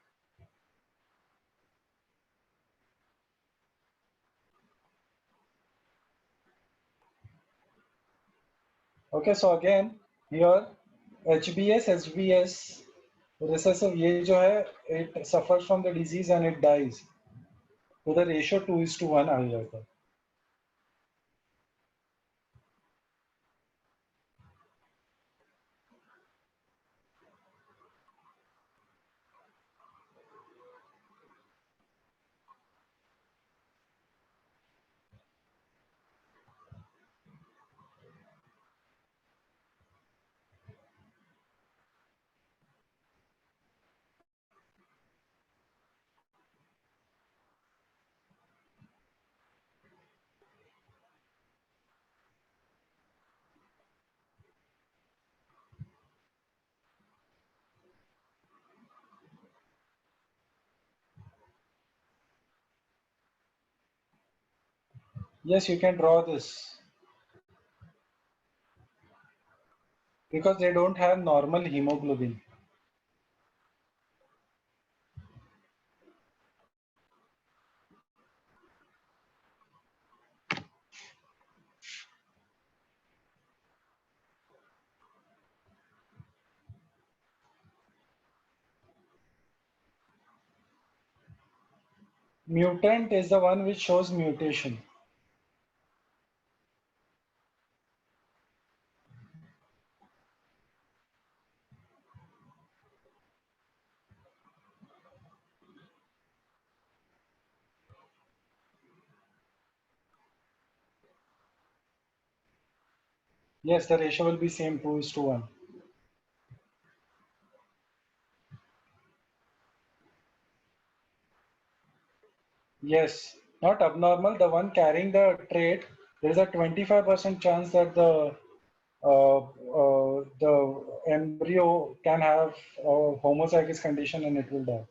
Okay, so again here HbS recessive ये जो है it suffers from the disease and it dies. तो the ratio 2:1 आ जाता है. Yes, you can draw this because they don't have normal hemoglobin. Mutant is the one which shows mutation. Yes, the ratio will be same 2:1. Yes, not abnormal. The one carrying the trait, there is a 25% chance that the embryo can have a homozygous condition and it will die.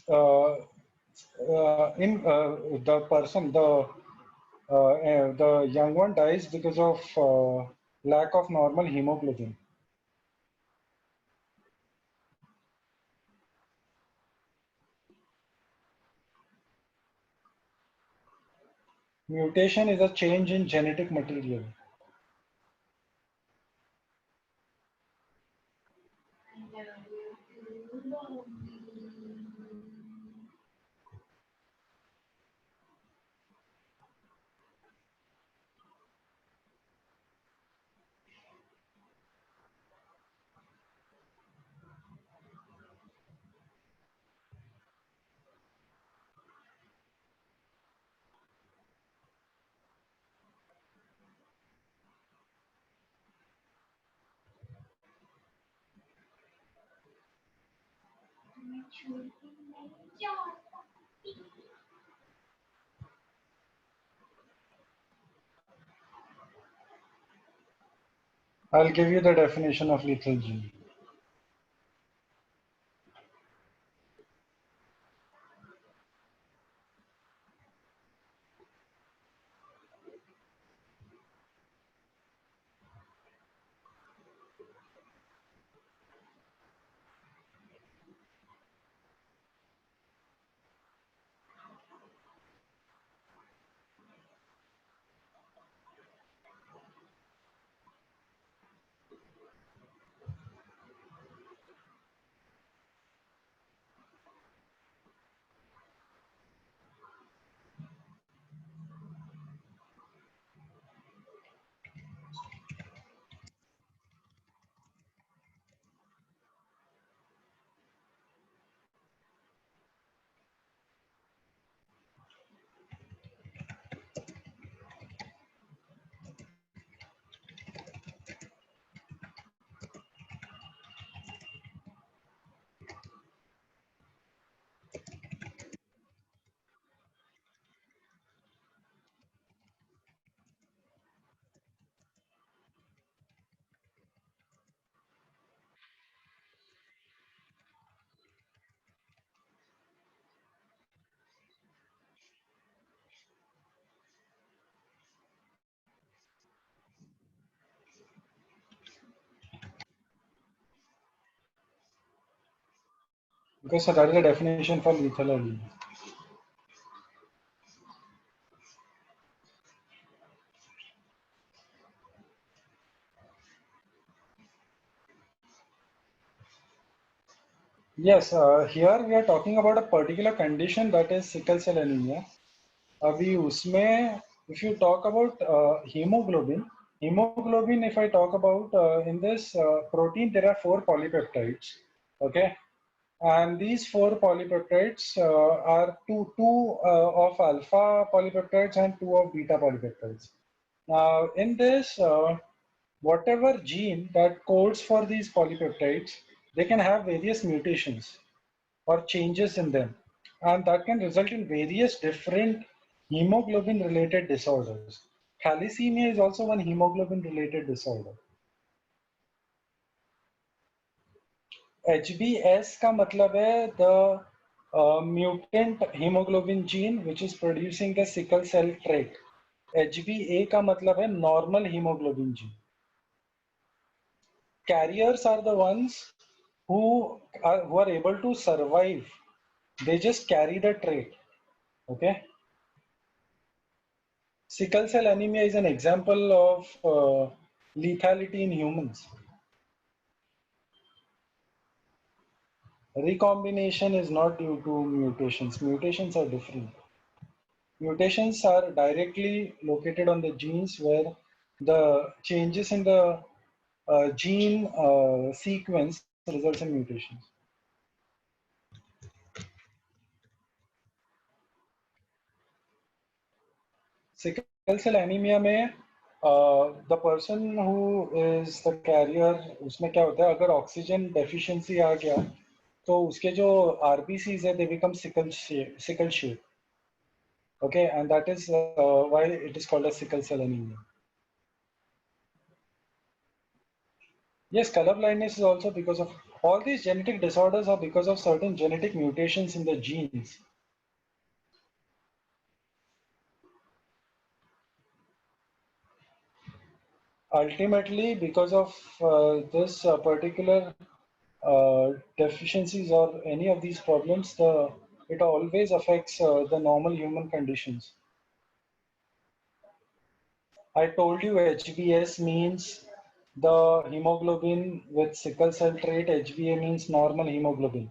Uh, in the person, the young one dies because of lack of normal hemoglobin. Mutation is a change in genetic material. I'll give you the definition of lethal gene. Because so that is the definition for lethal anemia. Yes, here we are talking about a particular condition that is sickle cell anemia. अभी उसमें if you talk about hemoglobin, if I talk about in this protein, there are four polypeptides. Okay, and these four polypeptides are two of alpha polypeptides and two of beta polypeptides. Now, in this, whatever gene that codes for these polypeptides, they can have various mutations or changes in them, and that can result in various different hemoglobin related disorders. Thalassemia is also one hemoglobin related disorder. HbS का मतलब है the mutant hemoglobin gene which is producing the sickle cell trait. HbA का मतलब है normal hemoglobin gene. Carriers are the ones who are able to survive. They just carry the trait. Okay. Sickle cell anemia is an example of lethality in humans. Recombination is not due to mutations. Mutations are different. Mutations are directly located on the genes where the changes in the gene sequence results in mutations. Sickle cell anemia में the person who is the carrier उसमें क्या होता है अगर oxygen deficiency आ गया तो उसके जो RBCs है they become sickle shape. Okay, and that is why it is called as sickle cell anemia. Yes, color blindness is also because of all these genetic disorders are because of certain genetic mutations in the genes. Ultimately, because of this particular deficiencies or any of these problems, it always affects the normal human conditions. I told you HbS means the hemoglobin with sickle cell trait, HbA means normal hemoglobin.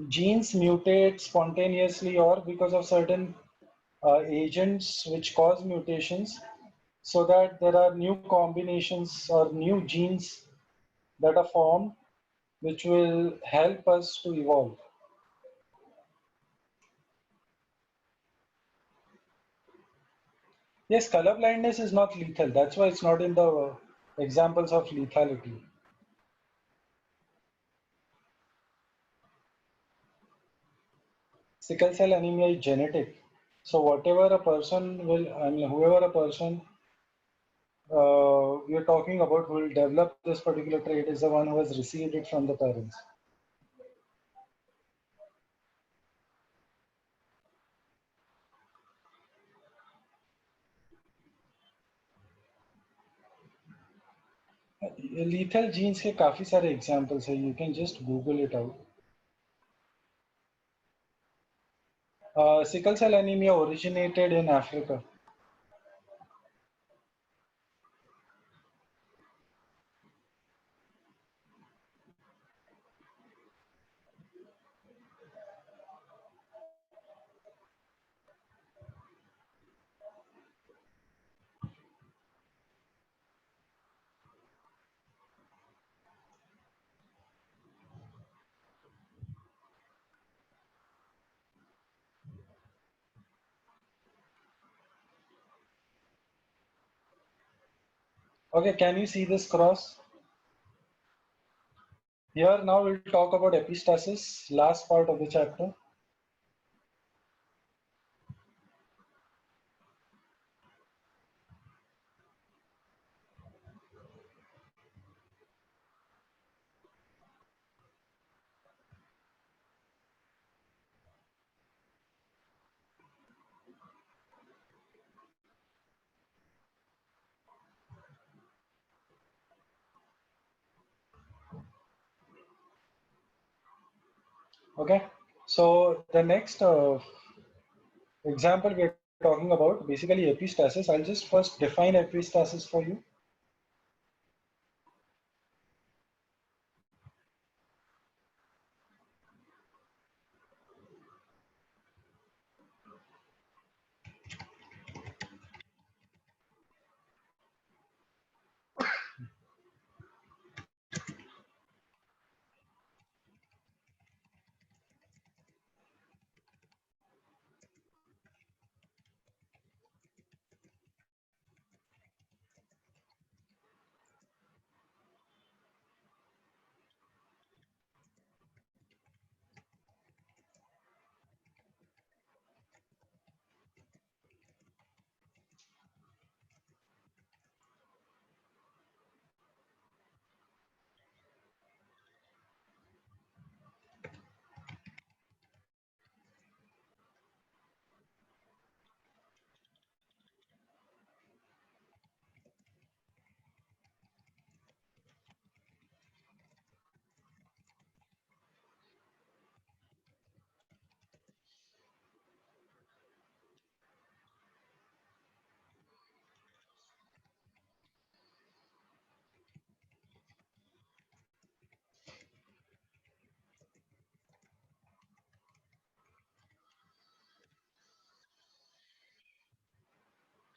Genes mutate spontaneously or because of certain agents which cause mutations so that there are new combinations or new genes that are formed which will help us to evolve. Yes, color blindness is not lethal. That's why it's not in the examples of lethality. Sickle cell anemia is genetic. So whatever a person will, I mean, whoever a person we are talking about who will develop this particular trait is the one who has received it from the parents. Lethal genes के काफी सारे examples हैं. You can just Google it out. Sickle cell anemia originated in Africa. Okay, can you see this cross? Here now we'll talk about epistasis, last part of the chapter. Okay, so the next example we're talking about basically epistasis. I'll just first define epistasis for you.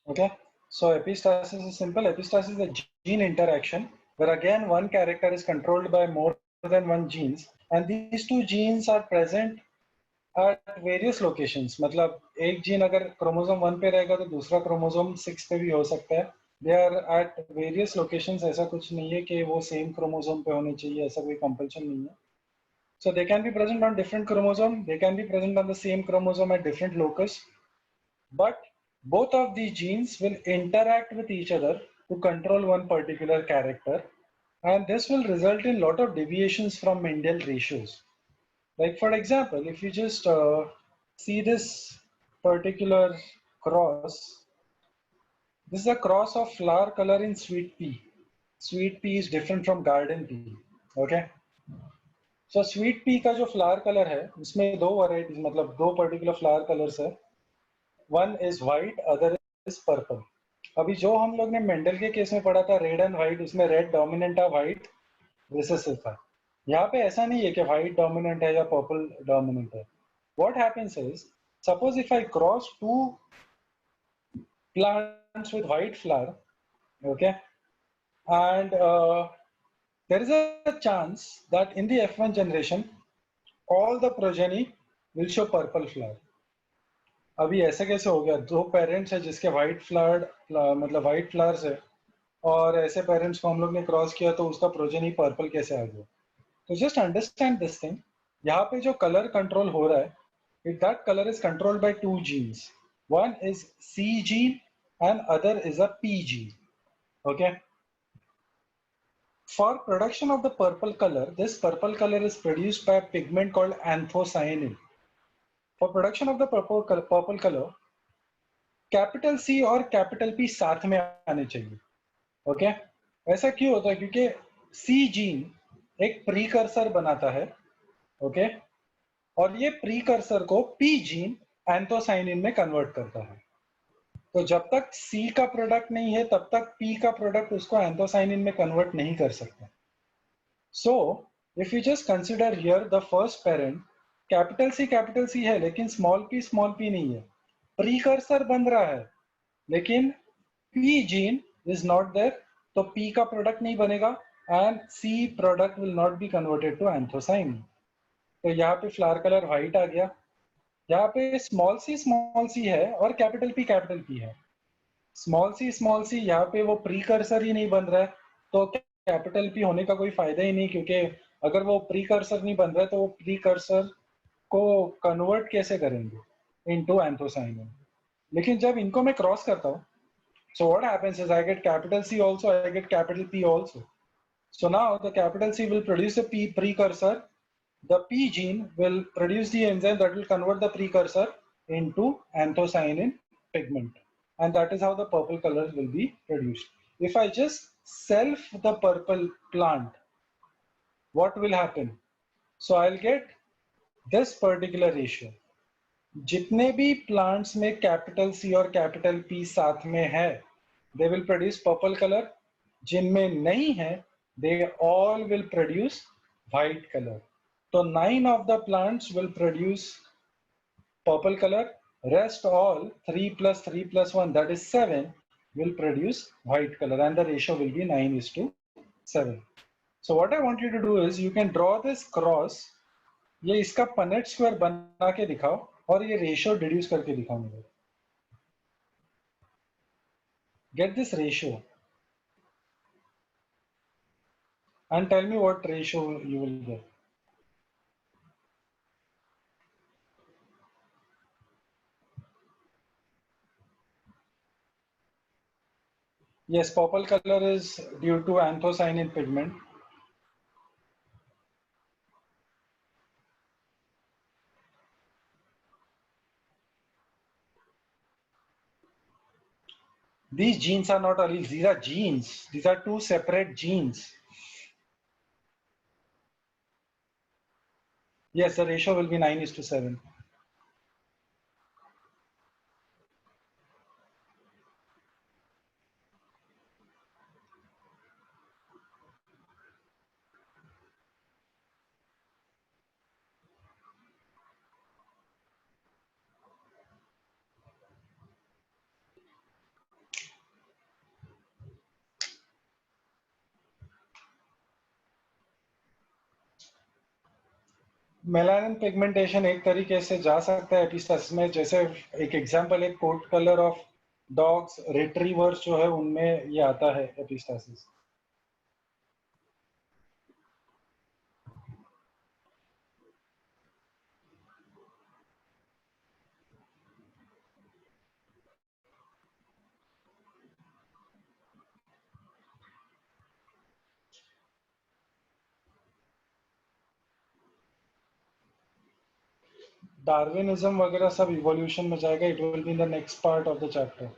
Okay, so epistasis is simple. Epistasis is a gene interaction where again one character is controlled by more than one genes, and these two genes are present at various locations. मतलब एक gene अगर chromosome 1 पे रहेगा तो दूसरा chromosome 6 पे भी हो सकता है. They are at various locations. ऐसा कुछ नहीं है कि वो सेम क्रोमोसोम पे होने चाहिए, ऐसा कोई कंपल्शन नहीं है. So they can be present on different chromosome. They can be present on the same chromosome at different locus. But both of these genes will interact with each other to control one particular character, and this will result in a lot of deviations from Mendel ratios. Like for example, if you just see this particular cross, this is a cross of flower color in sweet pea. Sweet pea is different from garden pea. Okay. So sweet pea का जो flower color है, उसमें दो varieties, मतलब दो particular flower colors है. One is white, other is purple. अभी जो हम लोग ने मेंडल के केस में पढ़ा था रेड एंड व्हाइट, उसमें रेड डोमिनेंट था, व्हाइट रिसेसिव था. यहाँ पे ऐसा नहीं है कि व्हाइट डोमिनेंट है या पर्पल डोमिनेंट है. What happens is, suppose if I cross two plants with white flower, okay, and there is a chance that in the F1 generation, all the progeny will show purple flower. अभी ऐसे कैसे हो गया? दो parents है जिसके white flowered मतलब white flowers है, और ऐसे पेरेंट्स को हम लोग ने क्रॉस किया तो उसका प्रोजेनी पर्पल कैसे आ गया? तो जस्ट अंडरस्टैंड दिस थिंग. यहाँ पे जो कलर कंट्रोल हो रहा है, it that colour is controlled by two genes. One is C gene and other is a P gene. Okay. For production of the purple color, this purple color is produced by a pigment called anthocyanin. For production of the purple color, capital C और capital P साथ में आने चाहिए. Okay. ऐसा क्यों होता है? क्योंकि C जीन एक प्रीकर्सर बनाता है. ओके. और ये प्रीकर्सर को P जीन एंथोसाइनिन में कन्वर्ट करता है. तो जब तक C का प्रोडक्ट नहीं है तब तक P का प्रोडक्ट उसको एंथोसाइनिन में कन्वर्ट नहीं कर सकता. So if you just consider here the first parent, capital C है लेकिन स्मॉल p नहीं है. प्रीकर्सर बन रहा है लेकिन P gene is not there, तो P का प्रोडक्ट नहीं बनेगा and C product will not be converted to anthocyanin. तो यहाँ पे फ्लावर कलर व्हाइट आ गया. यहाँ पे स्मॉल सी है और कैपिटल P है. स्मॉल सी यहाँ पे वो प्रीकर्सर ही नहीं बन रहा है, तो कैपिटल P होने का कोई फायदा ही नहीं, क्योंकि अगर वो प्रीकर्सर नहीं बन रहा है तो वो प्रीकर्सर को कन्वर्ट कैसे करेंगे इनटू एंथोसाइनिन. लेकिन जब इनको मैं क्रॉस करता हूँ, so what happens is I get capital C also, I get capital P also. So now the capital C will produce a P precursor. The P gene will produce the enzyme that will convert the precursor into anthocyanin pigment. And that is how the purple color will be produced. If I just self the purple plant, what will happen? So I'll get this particular ratio, जितने भी plants में capital C और capital P साथ में है, they will produce purple color. जिनमें नहीं है, they all will produce white color. So 9 of the plants will produce purple color. Rest all 3 plus 3 plus 1, that is 7, will produce white color, and the ratio will be 9:7. So what I want you to do is you can draw this cross. ये इसका Punnett square बना के दिखाओ और ये ratio deduce करके दिखाओ मुझे. Get this ratio and tell me what ratio you will get. Yes, purple color is due to anthocyanin pigment. These genes are not alleles, these are genes. These are two separate genes. Yes, the ratio will be 9:7. Melanin pigmentation एक तरीके से जा सकता है epistasis में, जैसे एक example है coat colour of dogs retrievers जो है उनमें ये आता है एपिस्टासिस. डार्विनिज्म वगैरह सब इवोल्यूशन में जाएगा. It will be in the next part of the chapter.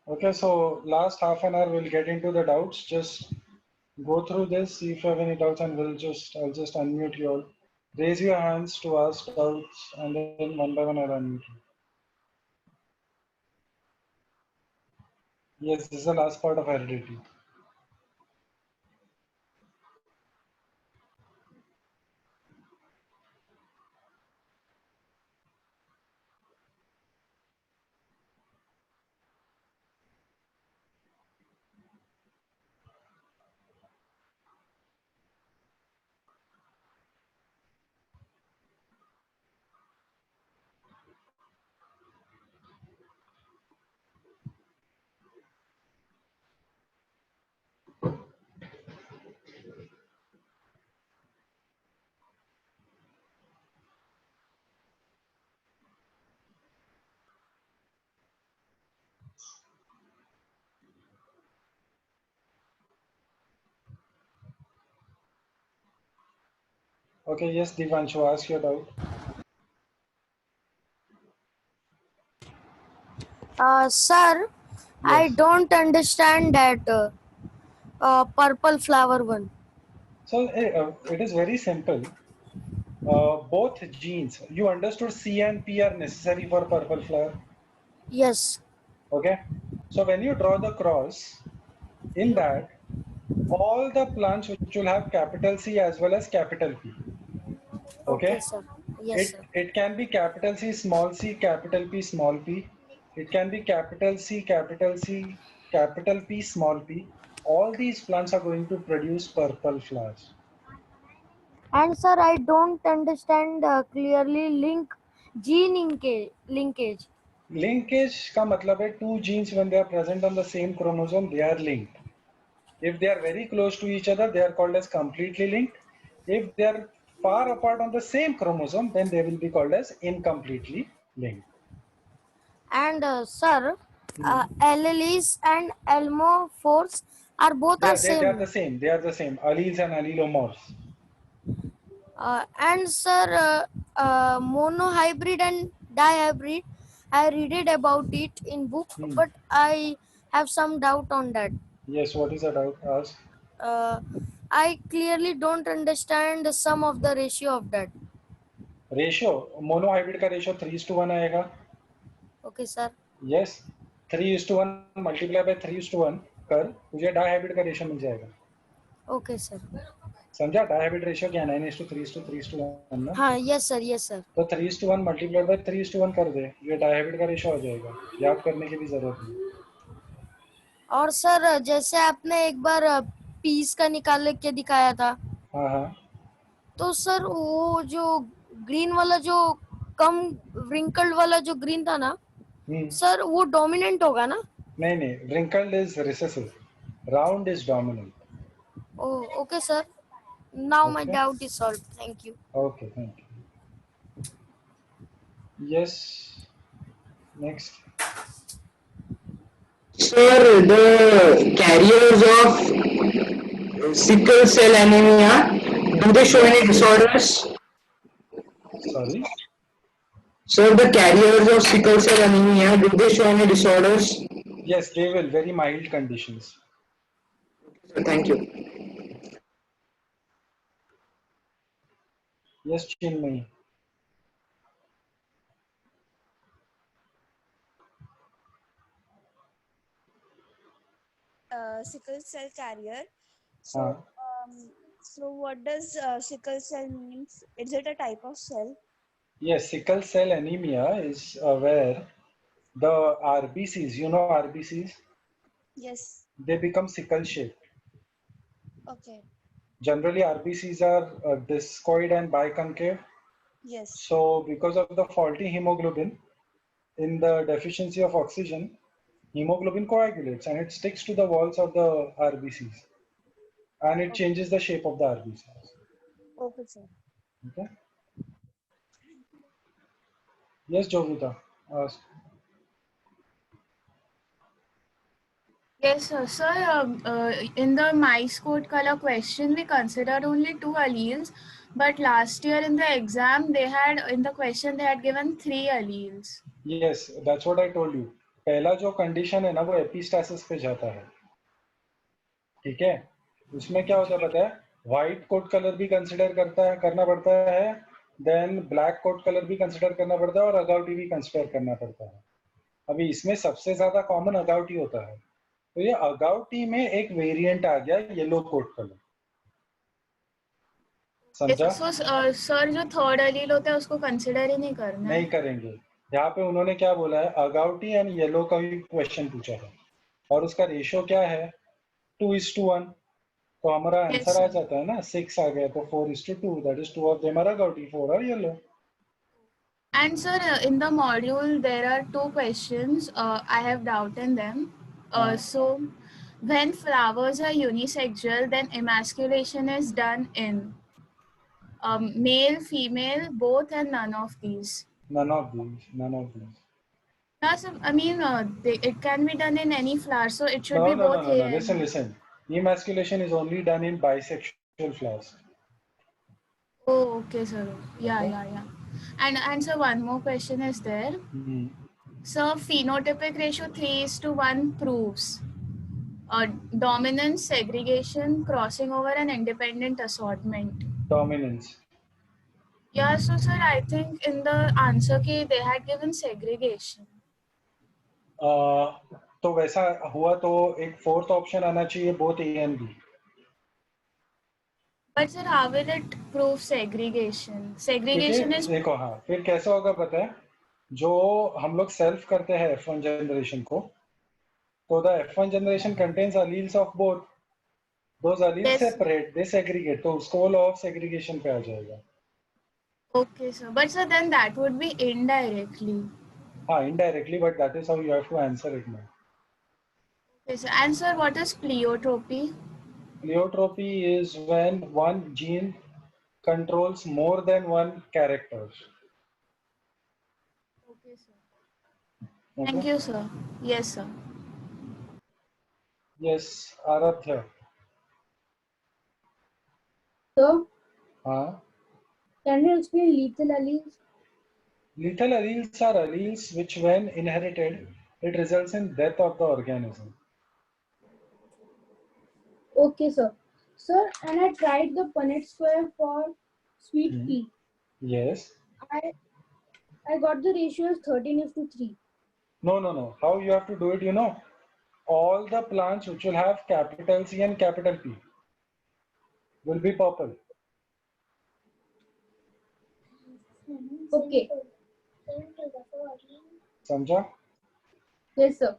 Okay, so last half an hour we'll get into the doubts. Just go through this, see if you have any doubts, and I'll just unmute you all. Raise your hands to ask doubts, and then one by one I'll unmute you. Yes, this is the last part of heredity. Okay, yes, Divanshu, ask your doubt. Sir, I Yes. don't understand that purple flower one. So it is very simple. Both genes, you understood C and P are necessary for purple flower. Yes. Okay. So when you draw the cross, in that, all the plants which will have capital C as well as capital P. Okay, Okay. sir. Yes, sir. It can be capital C, capital P, small p. It can be capital C, capital P, small p. All these plants are going to produce purple flowers. And sir, I don't understand clearly gene linkage. Linkage का मतलब है two genes when they are present on the same chromosome, they are linked. If they are very close to each other, they are called as completely linked. If they are far apart on the same chromosome, then they will be called as incompletely linked. And sir, alleles and almophores Are both are They are same? the same. They are the same. Alleles and allelomorphs. And sir, monohybrid and dihybrid, I read it about it in book, Hmm. but I have some doubt on that. Yes, what is the doubt? Ask. Uh, I clearly don't understand the sum of the ratio of that. Ratio monohybrid का ratio 3:1 आएगा. Okay, sir. Yes, 3:1 multiply by 3:1 कर, तुझे dihybrid का ratio मिल जाएगा. Okay, sir. समझा? Dihybrid ratio क्या है? 9:3:3:1 ना. हाँ, yes, sir. Yes, sir. तो 3:1 मल्टीप्लाई बाय 3:1 कर दे, ये डाइहाइब्रिड का रेशियो आ जाएगा. याद करने की भी जरूरत नहीं. और सर जैसे आपने एक बार पीस का निकाल के दिखाया था, हाँ हाँ. तो सर वो जो ग्रीन वाला जो कम रिंकल्ड वाला जो ग्रीन था ना, सर वो डोमिनेंट होगा ना? नहीं नहीं, wrinkled is recessive, round is dominant. Oh, okay, sir. Now my Okay. doubt is solved. Thank you. Okay, thank you. Yes. Next. Sir, the carriers of sickle cell anemia, do they show any disorders? Sorry. Sir, the carriers of sickle cell anemia, do they show any disorders? Yes, they will. Very mild conditions. Sir, thank you. Yes, Chinmay. Sickle cell carrier. So what does sickle cell means? Is it a type of cell? Yes, sickle cell anemia is where the RBCs, you know RBCs, Yes. they become sickle shaped. Okay. Generally, RBCs are discoid and biconcave. Yes. So, because of the faulty hemoglobin, in the deficiency of oxygen, hemoglobin coagulates and it sticks to the walls of the RBCs and it changes the shape of the RBCs. Okay, sir. Okay. Yes, Jovita. Ask. Yes, sir. Sir, in the mice code color question, we considered only 2 alleles, but last year in the exam, they had in the question they had given 3 alleles. Yes, that's what I told you. पहला जो condition है ना वो epistasis पे जाता है. ठीक है, उसमें क्या होता है पता है? व्हाइट कोट कलर भी कंसिडर करना पड़ता है, देन ब्लैक कोट कलर भी कंसिडर करना पड़ता है और अगाउटी भी कंसिडर करना पड़ता है. अभी इसमें सबसे ज्यादा कॉमन अगाउटी होता है, तो ये अगाउटी में एक वेरिएंट आ गया येलो कोट कलर. समझा? So, सर जो थर्ड अलील होता है उसको कंसिडर ही नहीं करना है. नहीं करेंगे. यहाँ पे उन्होंने क्या बोला है? अगाउटी एंड येलो का भी क्वेश्चन पूछा है और उसका रेशियो क्या है? 2:1. तो हमारा आंसर आ जाता है ना, 6 आ गया तो 4:2, that is 2 of them are agouti, 4 are yellow. And sir, in the module there are 2 questions. I have doubt in them. So, when flowers are unisexual, then emasculation is done in male, female, both, and none of these. None of these. Yes, I mean, it can be done in any flower, so it should be both. No. Listen. Emasculation is only done in bisexual flowers. Oh, okay, sir. Yeah. And so one more question is there. So phenotypic ratio 3:1 proves dominance, segregation, crossing over, and independent assortment. Dominance. Yeah, so sir, I think in the answer key they had given segregation. तो वैसा हुआ तो एक fourth option आना चाहिए, both A and B. But sir, how will it prove segregation? Segregation is. देखो, हाँ, फिर कैसा होगा पता है? जो हम लोग सेल्फ करते हैं F1 जनरेशन को, तो the F1 generation contains alleles of both. Those alleles separate, they segregate, तो उसको law of segregation पे आ जाएगा. Okay, sir. But sir, then that would be indirectly. हाँ, indirectly, but that is how you have to answer it now. Okay, sir. And sir, what is pleiotropy? Pleiotropy is when one gene controls more than one character. Okay, sir. Thank you, sir. Yes, sir. Yes, Aradhya. Sir, Can you explain lethal alleles? Lethal alleles are alleles which, when inherited, it results in death of the organism. Okay, sir. Sir, and I tried the Punnett square for sweet pea. Yes. I got the ratio as 13:3. No. How you have to do it, you know? All the plants which will have capital C and capital P will be purple. Okay. Samjha? Yes, sir.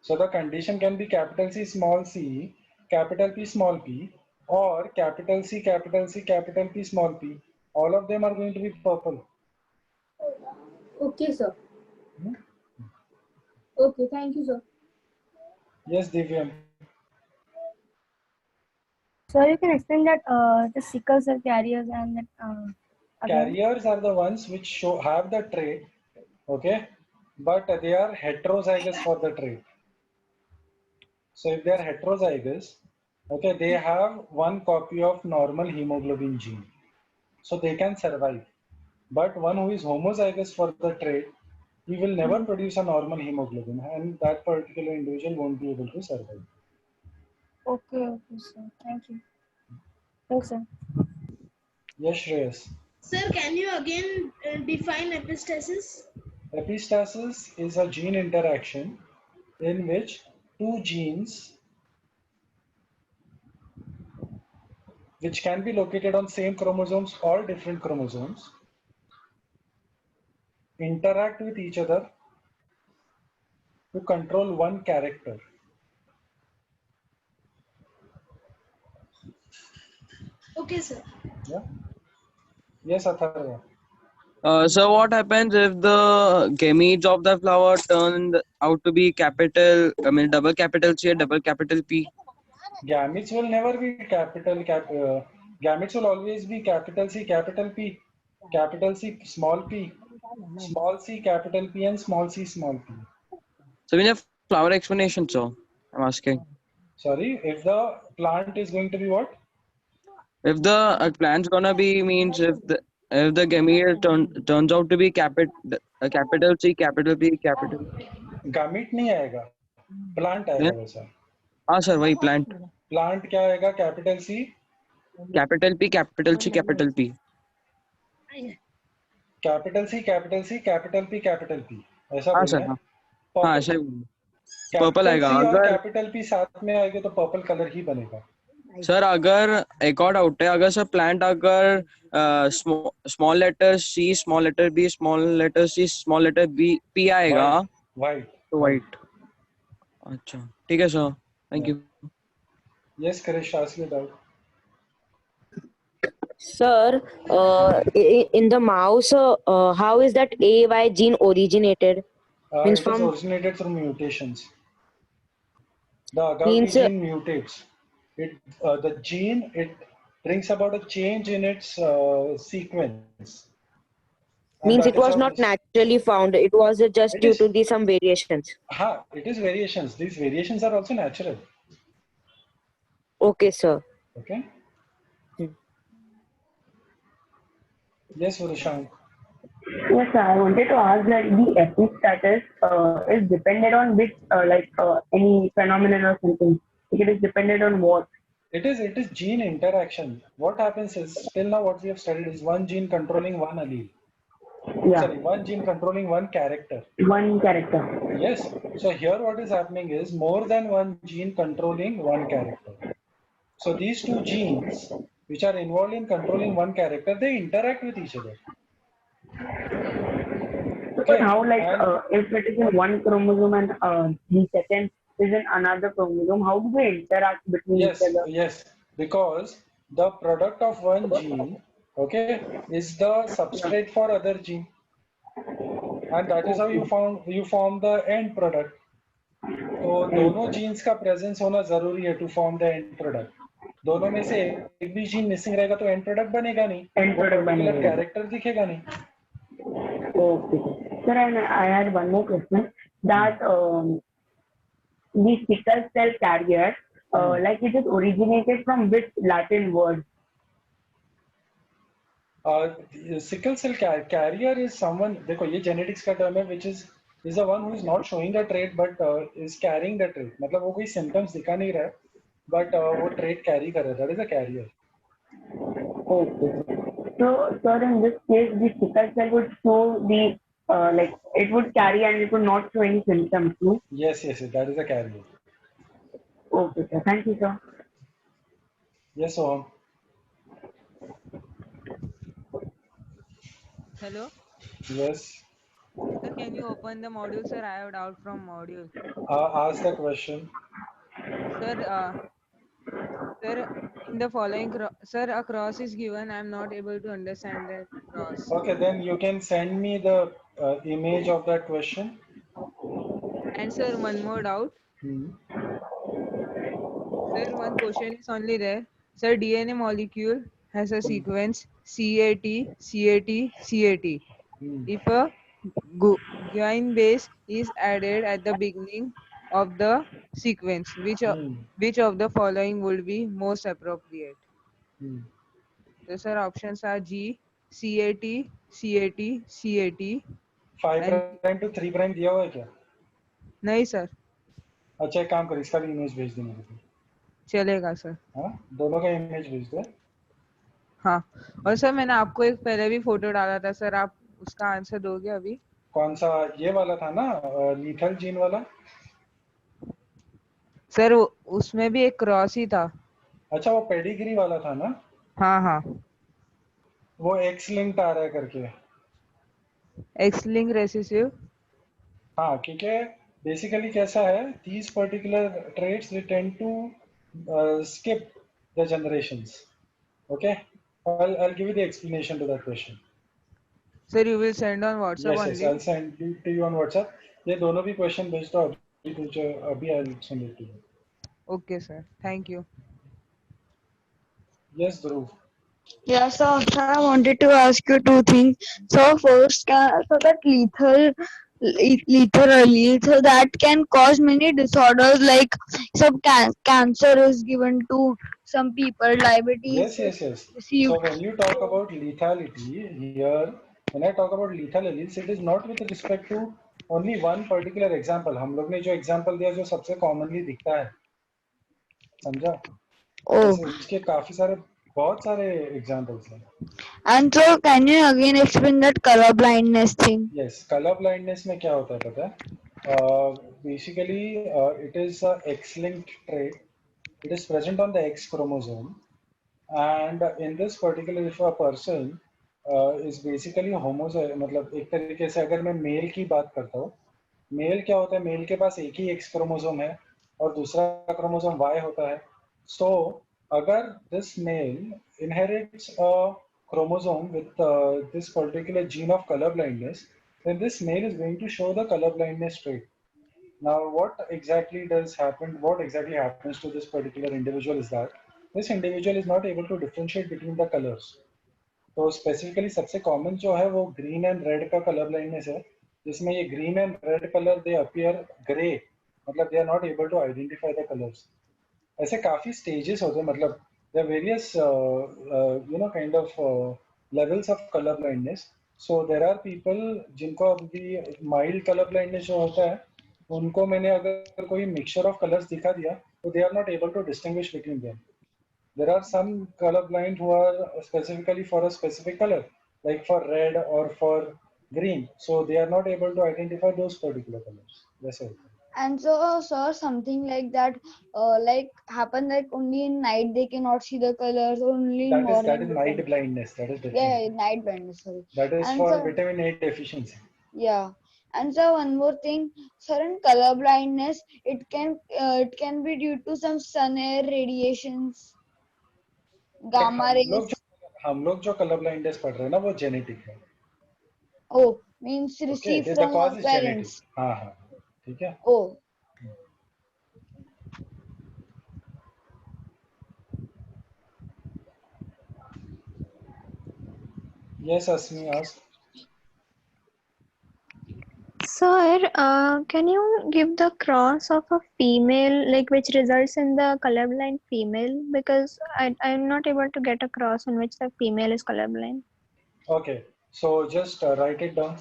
So the condition can be capital C small c, capital P small p, or capital C, capital C, capital P small p. All of them are going to be purple. Okay, sir. Okay, thank you, sir. Yes, Divyam. Sir, you can explain that the sickle cell carriers and that again. Carriers are the ones which have the trait, okay, but they are heterozygous for the trait. So if they are heterozygous, okay, they have one copy of normal hemoglobin gene, so they can survive. But one who is homozygous for the trait, he will never produce a normal hemoglobin, and that particular individual won't be able to survive. Okay, sir. Thank you. Thanks, sir. Yes, Shreyas. Sir, can you again define epistasis? Epistasis is a gene interaction in which two genes, which can be located on same chromosomes or different chromosomes, interact with each other to control one character. Okay, sir. Yeah. Yes, Atharva. So what happens if the gametes of the flower turn out to be double capital C or double capital P? Gametes will never be gametes will always be capital C, capital P, capital C, small p, small c, capital P, and small c, small p. So we have flower explanation, so I'm asking. Sorry, if the plant is going to be what? If the plant's gonna be means if the gamete turns out to be capital C, capital P, capital. Gamete नहीं आएगा, plant आएगा वैसा. हाँ sir वही plant. Plant क्या आएगा? Capital C. Capital P, capital C, capital P. Capital C, capital C, capital P, capital P. ऐसा हाँ बोलना सर है. हाँ हाँ ऐसे पर्पल Capital आएगा C और अगर capital P साथ में आएंगे तो पर्पल कलर ही बनेगा. सर अगर एक और डाउट है अगर सर प्लांट अगर small letter C small letter B small letter C small letter B P आएगा White. तो वाइट. अच्छा ठीक है sir thank you. Yes, Krish, ask your doubt. Sir, in the mouse, how is that AY gene originated? It is originated through mutations. The agouti gene mutates. The gene, it brings about a change in its sequence. Means it was not naturally found. It was just due to some variations. It is variations. These variations are also natural. Okay, sir. Okay. Yes, Vrishant. Yes, sir. I wanted to ask that the epistatus is dependent on which, any phenomenon or something. It is dependent on what? It is gene interaction. What happens is, till now what we have studied is one gene controlling one allele. Yeah. Sorry, one gene controlling one character. One character. Yes. So here what is happening is more than one gene controlling one character. So these two genes, which are involved in controlling one character, they interact with each other. Okay. But how, if it is in one chromosome and the second is in another chromosome, how do they interact between each other? Yes, because the product of one gene, okay, is the substrate for other gene, and that is how you form the end product. तो दोनों genes का presence होना जरूरी है to form the end product. दोनों में से एक भी gene missing रहेगा तो end product बनेगा नहीं. End product बनेगा. Character दिखेगा नहीं. Okay. Sir, and I had one more question. That the sickle cell carrier, like it is originated from which Latin word? Sickle cell carrier is someone, देखो ये genetics का term है, which is the one who is not showing the trait but is carrying the trait. मतलब वो कोई symptoms दिखा नहीं रहा है, but वो trait carry कर रहा है. That is a carrier. Okay. So, sir, in this case, the sickle cell would show the like it would carry and it would not show any symptoms. No? Yes, that is a carrier. Okay, sir. Thank you, sir. Yes, Soham. Hello. Yes. Sir, can you open the module, sir? I have doubt from module. Ask the question. Sir, sir, in the following, sir, a cross is given. I am not able to understand that cross. Okay, then you can send me the image of that question. And sir, one more doubt. Sir, one question is only there. Sir, DNA molecule has a sequence CAT, CAT, CAT. If a guanine base is added at the beginning of the sequence, which of the following would be most appropriate? So, sir, options are G, CAT, CAT, CAT. 5 prime to 3 prime दिया हुआ है क्या? नहीं sir. अच्छा एक काम कर, इसका भी इमेज भेज दे मेरे को. चलेगा सर. हाँ, दोनों का इमेज भेज दे. हाँ, और सर मैंने आपको एक पहले भी फोटो डाला था सर, आप उसका आंसर दोगे अभी? कौन सा? ये वाला था ना, लीथल जीन वाला? सर उसमें भी एक क्रॉस ही था. अच्छा, वो पेडिग्री वाला था ना? हाँ हाँ. वो एक्स लिंक्ड आ रहा है करके. X link recessive. हाँ, क्योंकि बेसिकली कैसा है, these particular traits they tend to skip the generations. Okay, I'll give you the explanation to that question. Sir, you will send on WhatsApp only. Yes, I'll send it to you on WhatsApp. ये दोनों भी question भेज दो अभी I'll send it to you. Okay, sir. Thank you. Yes, Dhruv. Yeah, so I wanted to ask you two things. So first, so that lethal early, so that can cause many disorders like some cancer is given to some people, diabetes. Yes. So when you talk about lethality here, when I talk about lethal alleles, it is not with respect to only one particular example. हम लोग ने जो example दिया जो सबसे commonly दिखता है, समझा? इसके काफी सारे बहुत सारे examples हैं. And so can you again explain that color blindness thing? Yes, color blindness में क्या होता है पता है? Basically, it is a X-linked trait. It is present on the X chromosome, and in this particular, if a person is basically homozygous, मतलब एक तरीके से अगर मैं मेल की बात करता हूँ, मेल क्या होता है? मेल के पास एक ही X क्रोमोसोम है और दूसरा क्रोमोसोम Y होता है. So अगर this male inherits a chromosome with this particular gene of color blindness, then this male is going to show the color blindness trait. Now, what exactly happens to this particular individual is that this individual is not able to differentiate between the colors. तो specifically सबसे common जो है वो green and red का color blindness है, जिसमें ये green and red color they appear gray, मतलब they are not able to identify the colors. ऐसे काफी stages होते हैं, मतलब there are various kind of levels of color blindness. So there are people जिनको अभी mild color blindness जो होता है, उनको मैंने अगर कोई mixture of colors दिखा दिया तो they are not able to distinguish between them. There are some colorblind who are specifically for a specific color, like for red or for green. So they are not able to identify those particular colors. That's it. And so, sir, something like that, like happen like only in night they cannot see the colors. Only in morning. That is night blindness. That is different. Yeah, night blindness. Sorry. That is and for so, vitamin A deficiency. Yeah, and so one more thing, certain color blindness, it can be due to some sun air radiations, gamma rays. हम लोग जो color blindness पढ़ रहे हैं ना वो genetic है. Oh, means received from our parents. हाँ, ठीक है. Oh. Yes, Asmi, ask. Sir, can you give the cross of a female, like which results in the colorblind female? Because I'm not able to get a cross in which the female is colorblind. Okay, so just write it down.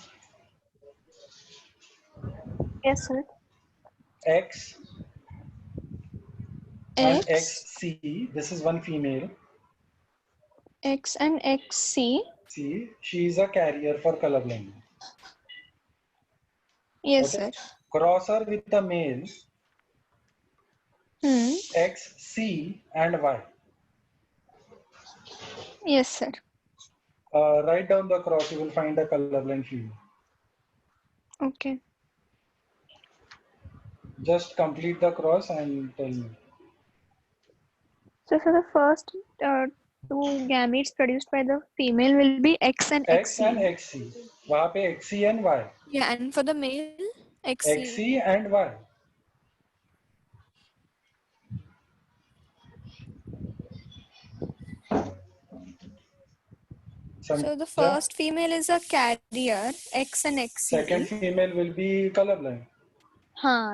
Yes, sir. X and X, XC. This is one female. X and XC. See, she is a carrier for colorblind. Yes, Okay. sir. Cross her with the male. X, C, and Y. Yes, sir. Write down the cross. You will find a colorblind female. Okay. Just complete the cross and tell me. So for the first two gametes produced by the female will be X and X XC. and XC. वहाँ पे XC and Y. Yeah, and for the male, XC. XC and Y. So the first female is a carrier, X and XC. Second female will be colorblind.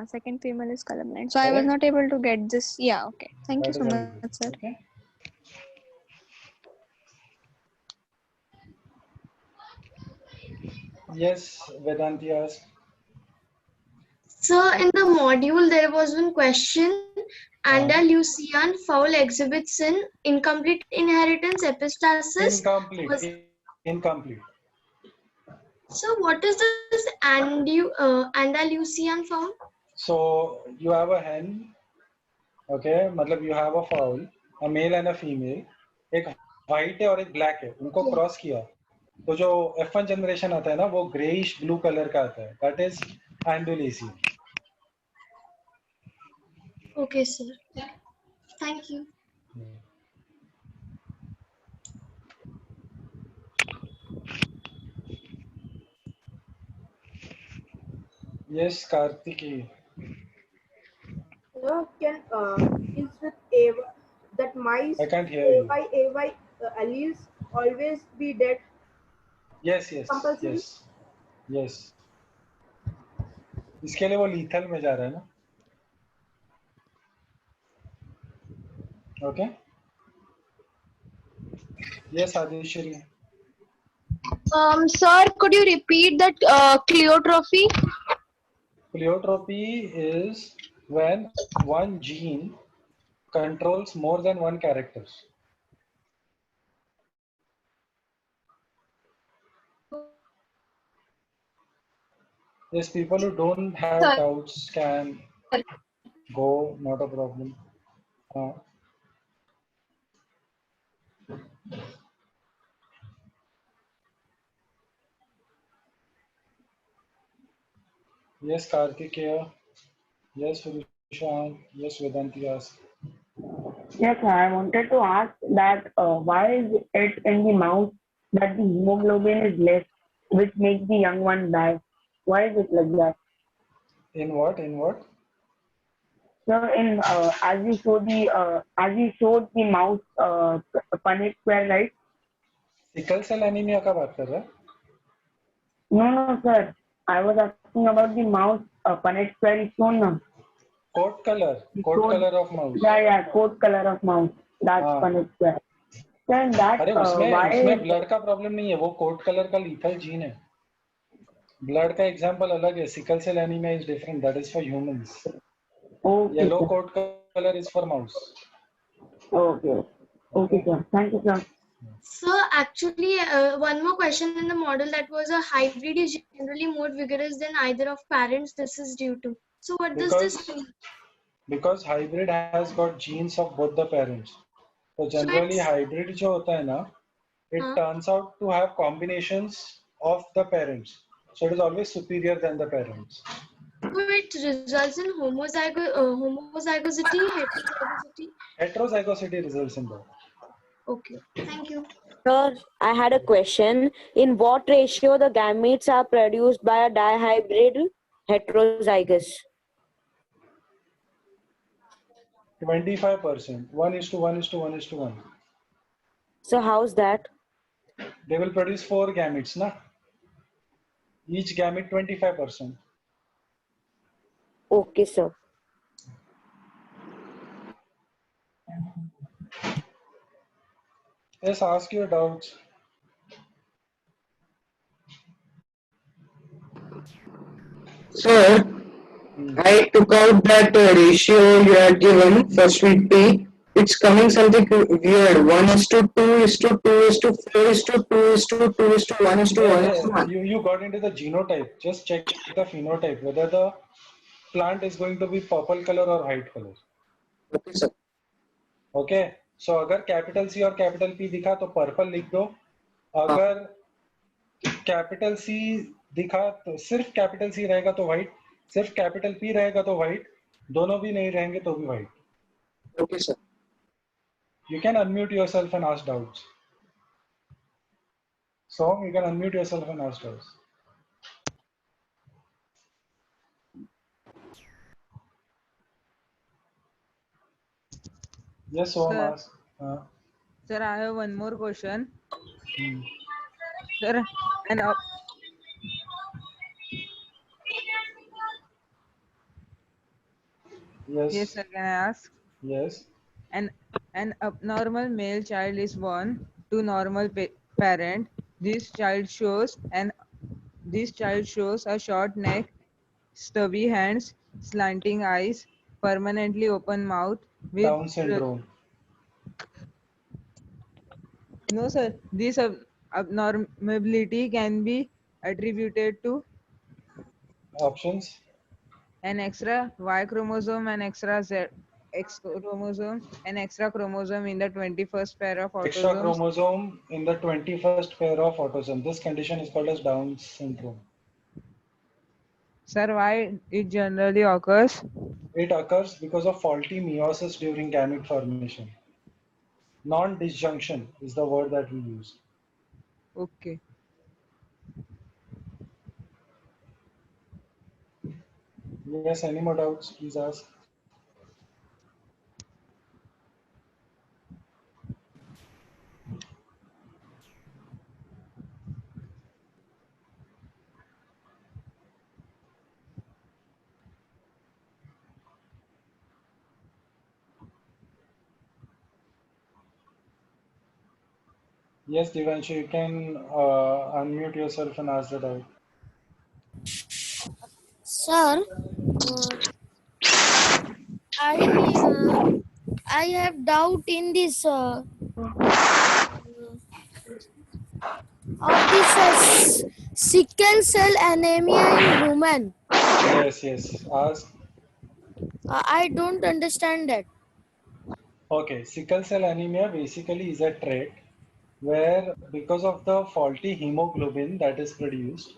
Second female is colorblind. So I was not able to get this. Yeah, okay. Thank you so much, sir. Okay. Yes, Vedanti asked. So in the module, there was one question. Andalusian fowl exhibits an incomplete inheritance epistasis. Incomplete. So what is this Andalusian fowl? So you have a hen. Okay, मतलब you have a fowl, a male and a female. एक white है और एक black है. उनको cross किया. तो जो F1 generation आता है ना, वो grayish blue color का आता है. That is Andalusian. Okay, sir. Thank you. Yes, Kartiki. Can is with A that mice I can't hear you. AY alleles always be dead? Yes. Compulsory? Yes. इसके लिए वो lethal में जा रहा है ना? Okay. Yes, Adishri. Sir, could you repeat that pleiotropy? Pleiotropy is when one gene controls more than one character. Yes, people who don't have doubts can go, not a problem. Yes, Kartikeya. Yes, Vishwan. Yes, Vedanti asked. Yes, I wanted to ask that why is it in the mouse that the hemoglobin is less, which makes the young one die? Why is it like that? In what? In what? So in as you showed the mouse Punnett square, right? Sickle cell anemia का बात कर रहा है? No, sir. I was asking about the mouse Punnett square is shown now. Coat color of mouse. Yeah, coat color of mouse. That's Punnett square. So in that, अरे उसमें blood का problem नहीं है, वो कोट कलर का lethal gene है. Blood का example अलग है. Sickle cell anaemia is different, that is for humans. Yellow coat colour is for mouse. Okay, sir. Thank you, sir. So actually, one more question in the model, that was a hybrid is generally more vigorous than either of parents. This is due to. So what does this mean? Because hybrid has got genes of both the parents. So generally hybrid जो होता है ना, it turns out to have combinations of the parents. So it is always superior than the parents. So it results in homozygosity, heterozygosity? Heterozygosity results in that. Okay, thank you. Sir, I had a question. In what ratio the gametes are produced by a dihybrid heterozygous? 25%. 1:1:1:1. So how's that? They will produce 4 gametes, na? Each gamete 25%. Okay, sir. Yes, ask your doubts. Sir, I took out that ratio you had given for sweet pea. It's coming something weird. 1 is to 2 is to 2 is to 4 is to 2 is to 2 is to 1 is to 1 is to 1. You got into the genotype. Just check the phenotype, whether the plant is going to be purple color or white color. Okay, sir. Okay. So अगर capital C और capital P दिखा तो purple लिख दो. अगर capital C दिखा तो सिर्फ कैपिटल सी रहेगा तो व्हाइट, सिर्फ कैपिटल पी रहेगा तो व्हाइट, दोनों भी नहीं रहेंगे तो भी white. Okay, sir. You can unmute yourself and ask doubts. So you can unmute yourself and ask doubts. Yes, so Sir. ask. Sir, I have one more question. Sir, and Yes. yes, sir, can I ask? Yes. An abnormal male child is born to normal parent. This child shows a short neck, stubby hands, slanting eyes, permanently open mouth with Down syndrome. No, sir. This abnormality can be attributed to Options. an extra Y chromosome, an extra X chromosome, an extra chromosome in the 21st pair of Extra autosomes. chromosome in the 21st pair of autosomes. This condition is called as Down syndrome. Sir, why it generally occurs? It occurs because of faulty meiosis during gamete formation. Non-disjunction is the word that we use. Okay. Yes, any more doubts, please ask. Yes, Devanshu, you can unmute yourself and ask the doubt. Sir, I have doubt in this of this sickle cell anemia in women. Yes. Ask. I don't understand that. Okay, sickle cell anemia basically is a trait where because of the faulty hemoglobin that is produced,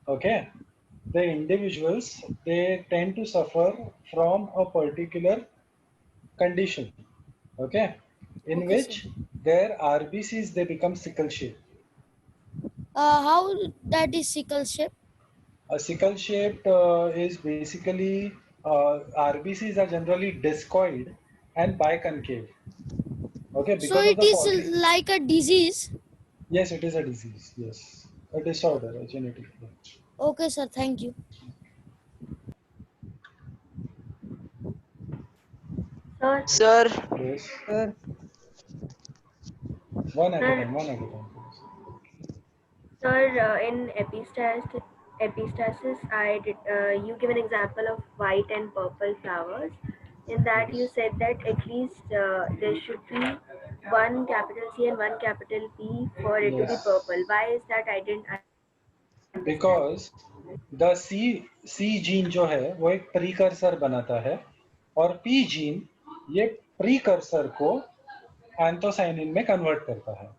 okay, the individuals, they tend to suffer from a particular condition, okay, in which their RBCs, they become sickle shape. How that is sickle shape? A sickle shaped is basically RBCs are generally discoid and biconcave. Okay, So because of it the is faulty. like a disease. Yes, it is a disease. Yes, a disorder, a genetic. Okay, sir. Thank you. Sir. Yes. Sir. One at a time. One at a time. Sir, in epistasis, you give an example of white and purple flowers. In that, you said that at least there should be one capital C and one capital P for it to be Yes. purple. Why is that? I didn't understand. Because the C gene जो है वो एक precursor बनाता है और P gene ये precursor को anthocyanin में कन्वर्ट करता है.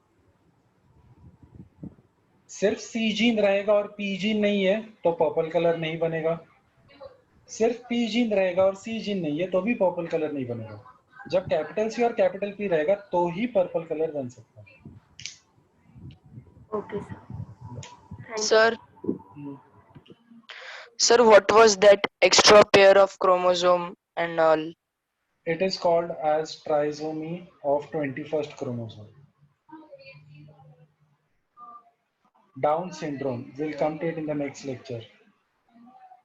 सिर्फ C जीन रहेगा और P जीन नहीं है तो पर्पल कलर नहीं बनेगा. सिर्फ P जीन रहेगा और C जीन नहीं है तो भी पर्पल कलर नहीं बनेगा. जब कैपिटल C और कैपिटल P रहेगा तो ही पर्पल कलर बन सकता है. Okay, sir. Sir. Sir, what was that extra pair of chromosome and all? It is called as trisomy of 21st chromosome. Down syndrome. We'll come to it in the next lecture.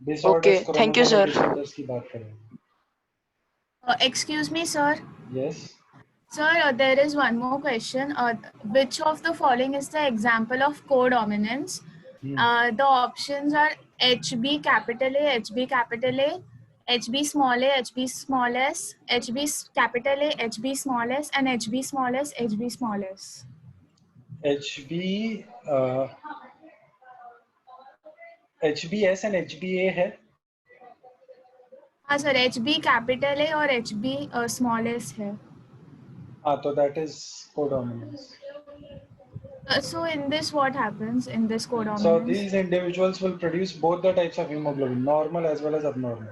Disorders, thank you, chromosomal sir. disorders की बात करेंगे. Excuse me, sir. Yes. Sir, there is one more question. Which of the following is the example of codominance? The options are HB capital A, HB capital A, HB small a, HB small s, HB capital A, HB small s, and HB small s, HB small s. HB, HBS and HBA है. हाँ sir, HB capital A और HB small s है. हाँ, तो that is codominance. So in this, what happens in this codominance? So these individuals will produce both the types of hemoglobin, normal as well as abnormal.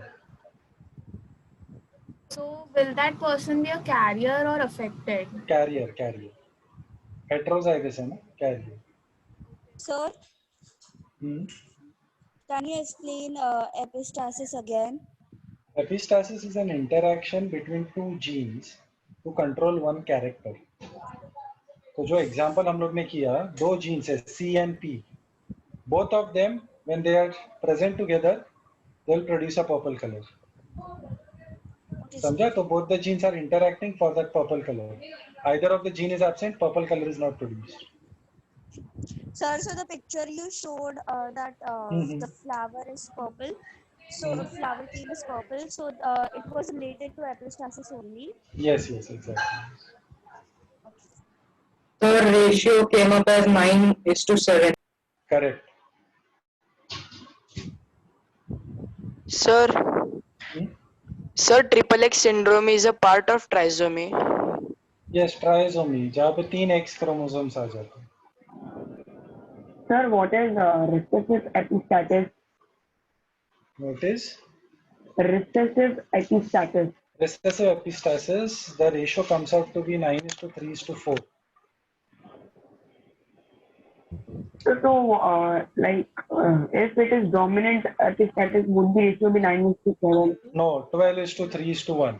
So will that person be a carrier or affected? Carrier. Heterozygous है ना, carrier. Sir, can you explain epistasis again? Epistasis is an interaction between two genes to control one character. तो जो example हम लोग ने किया, दो genes है C and P. Both of them, when they are present together, they will produce a purple color. समझा? तो both the genes are interacting for that purple color. Either of the gene is absent, purple color is not produced. Sir, so the picture you showed that the flower is purple. So the flower came is purple. So it was related to epistasis only. Yes, exactly. The ratio came up as 9:7. Correct. Sir, triple X syndrome is a part of trisomy. Yes, trisomy, जहाँ पे 3 X chromosomes आ जाते हैं. Sir, what is recessive epistasis? What is? Recessive epistasis. Recessive epistasis, the ratio comes out to be 9:3:4. So, if it is dominant epistasis, would the ratio be 9:7? No, 12:3:1.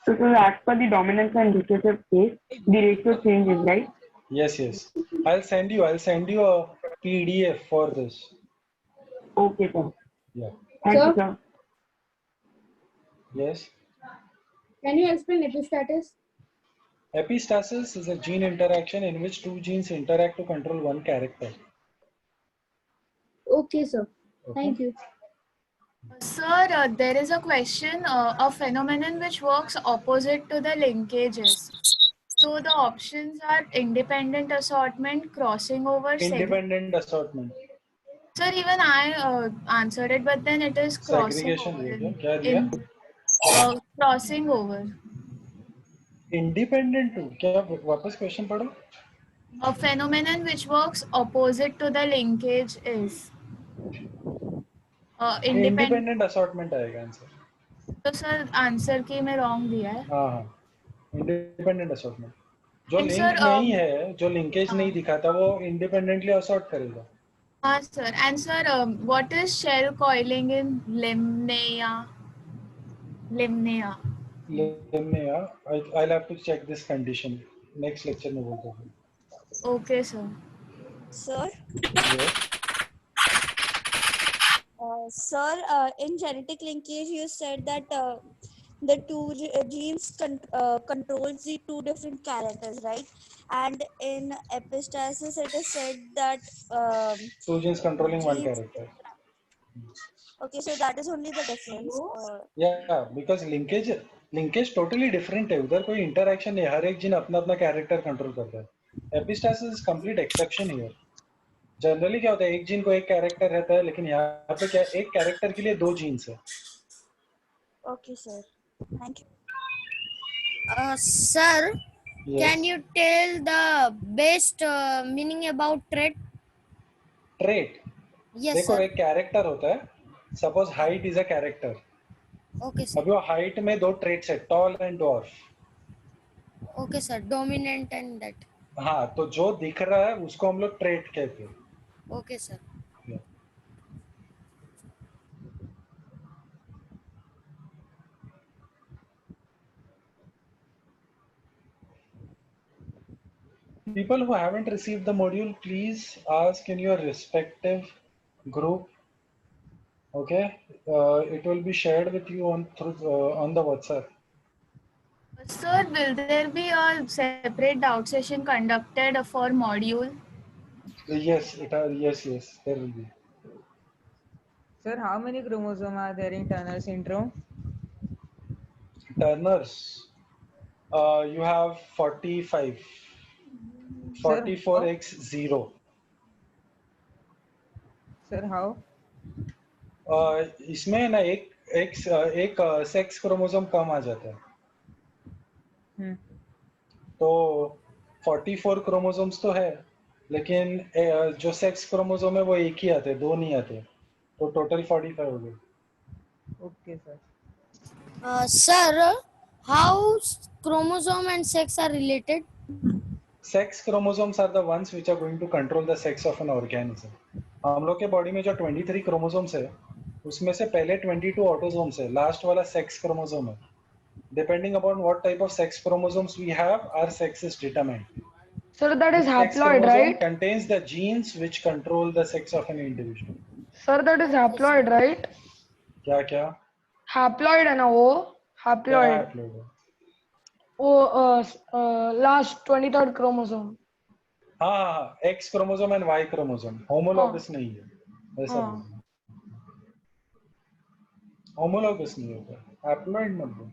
So, as per the dominance and recessive case, the ratio changes, right? Yes. I'll send you a PDF for this. Okay, sir. Yeah. Thank you, sir. Yes. Can you explain epistasis? Epistasis is a gene interaction in which two genes interact to control one character. Okay, sir. Okay. Thank you. Sir, there is a question, a phenomenon which works opposite to the linkages. So the options are independent assortment, crossing over, Independent assortment. Sir, even I answered it, but then it is crossing Segregation. over. Crossing over. Independent too. क्या वापस question पढ़ो? A phenomenon which works opposite to the linkage is independent assortment आएगा answer. तो sir answer की में wrong दिया है. हाँ. Independent assortment. जो And लिंक sir, नहीं है, जो लिंकेज नहीं दिखाता, वो independently assort करेगा. हाँ sir. And sir, what is shell coiling in Limnaea? I'll have to check this condition. Next lecture में बोलता हूँ. Okay, sir. Sir? Yes. Sir, in genetic linkage, you said that the two genes controls the two different characters, right? And in epistasis, it is said that two genes controlling one character. Okay, so that is only the difference. Yeah, because linkage totally different है. उधर कोई interaction नहीं. हर एक gene अपना अपना character control करता है. Epistasis is complete exception here. Generally क्या होता है, एक जीन को एक कैरेक्टर रहता है, लेकिन यहाँ पे क्या एक कैरेक्टर के लिए दो जीन्स है. Okay, sir. Thank you. Sir, yes. Can you tell the best meaning about trait? Trait. Yes, देखो sir. एक कैरेक्टर होता है. Suppose height is a character. Okay, sir. अभी वो height में दो traits है, tall and dwarf. Okay, sir. Dominant and that. हाँ, तो जो दिख रहा है उसको हम लोग trait कहते हैं. Okay, sir. Yeah. People who haven't received the module, please ask in your respective group Okay, it will be shared with you on through on the WhatsApp. Sir, will there be a separate doubt session conducted for module? Yes, yes, there will be. Sir, how many chromosomes are there in Turner syndrome? Turner's, you have 45, Sir, how? 44x0. Sir, how? इसमें ना एक sex chromosome कम आ जाता है, तो 44 chromosomes तो है, लेकिन जो सेक्स क्रोमोसोम है वो एक ही आते हैं, दो नहीं आते, तो टोटल 45 हो गए. Okay, sir. Sir, how chromosome and sex are related? Sex chromosomes are the ones which are going to control the sex of an organism. हम लोग के बॉडी में जो 23 क्रोमोसोम्स है, उसमें से पहले 22 ऑटोसोम्स है, लास्ट वाला सेक्स क्रोमोसोम है. Depending upon what type of sex chromosomes we have, our sex is determined. Sir, that is Each sex haploid, chromosome right? contains the genes which control the sex of an individual. Sir, that is haploid, right? क्या क्या? Haploid है ना वो? क्या Haploid. haploid है? वो last 23rd chromosome. हाँ, X chromosome and Y chromosome. Homologous नहीं है, ऐसा बोलना. Homologous नहीं होता, haploid मत बोल.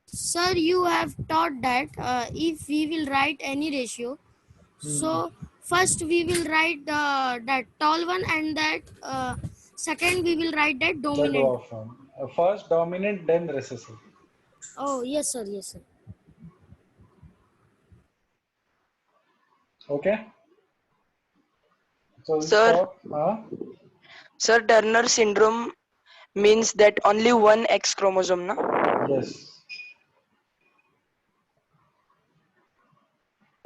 Sir, you have taught that if we will write any ratio, so first we will write that tall one, and that second we will write that The dominant. dwarf one. First dominant, then recessive. Oh, yes, sir. Yes, sir. Okay. So Sir. stop. Sir, Turner syndrome means that only one X chromosome, na? Yes.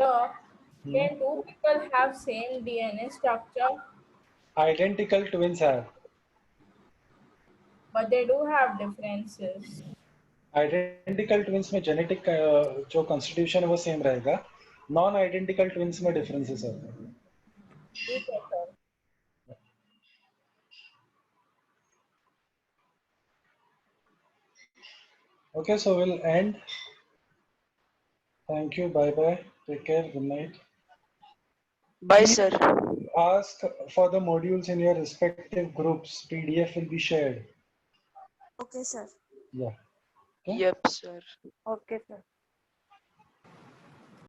So, can two people have same DNA structure, Identical twins have. but they do have differences? Identical twins में genetic जो constitution है वो same रहेगा. Non-identical twins में differences होते हैं. ठीक है sir. Okay, so we'll end. Thank you. Bye bye. Take care. Good night. Bye, sir. Ask for the modules in your respective groups. PDF will be shared. Okay, sir. Yeah. Okay? Yep, sir. Okay, sir.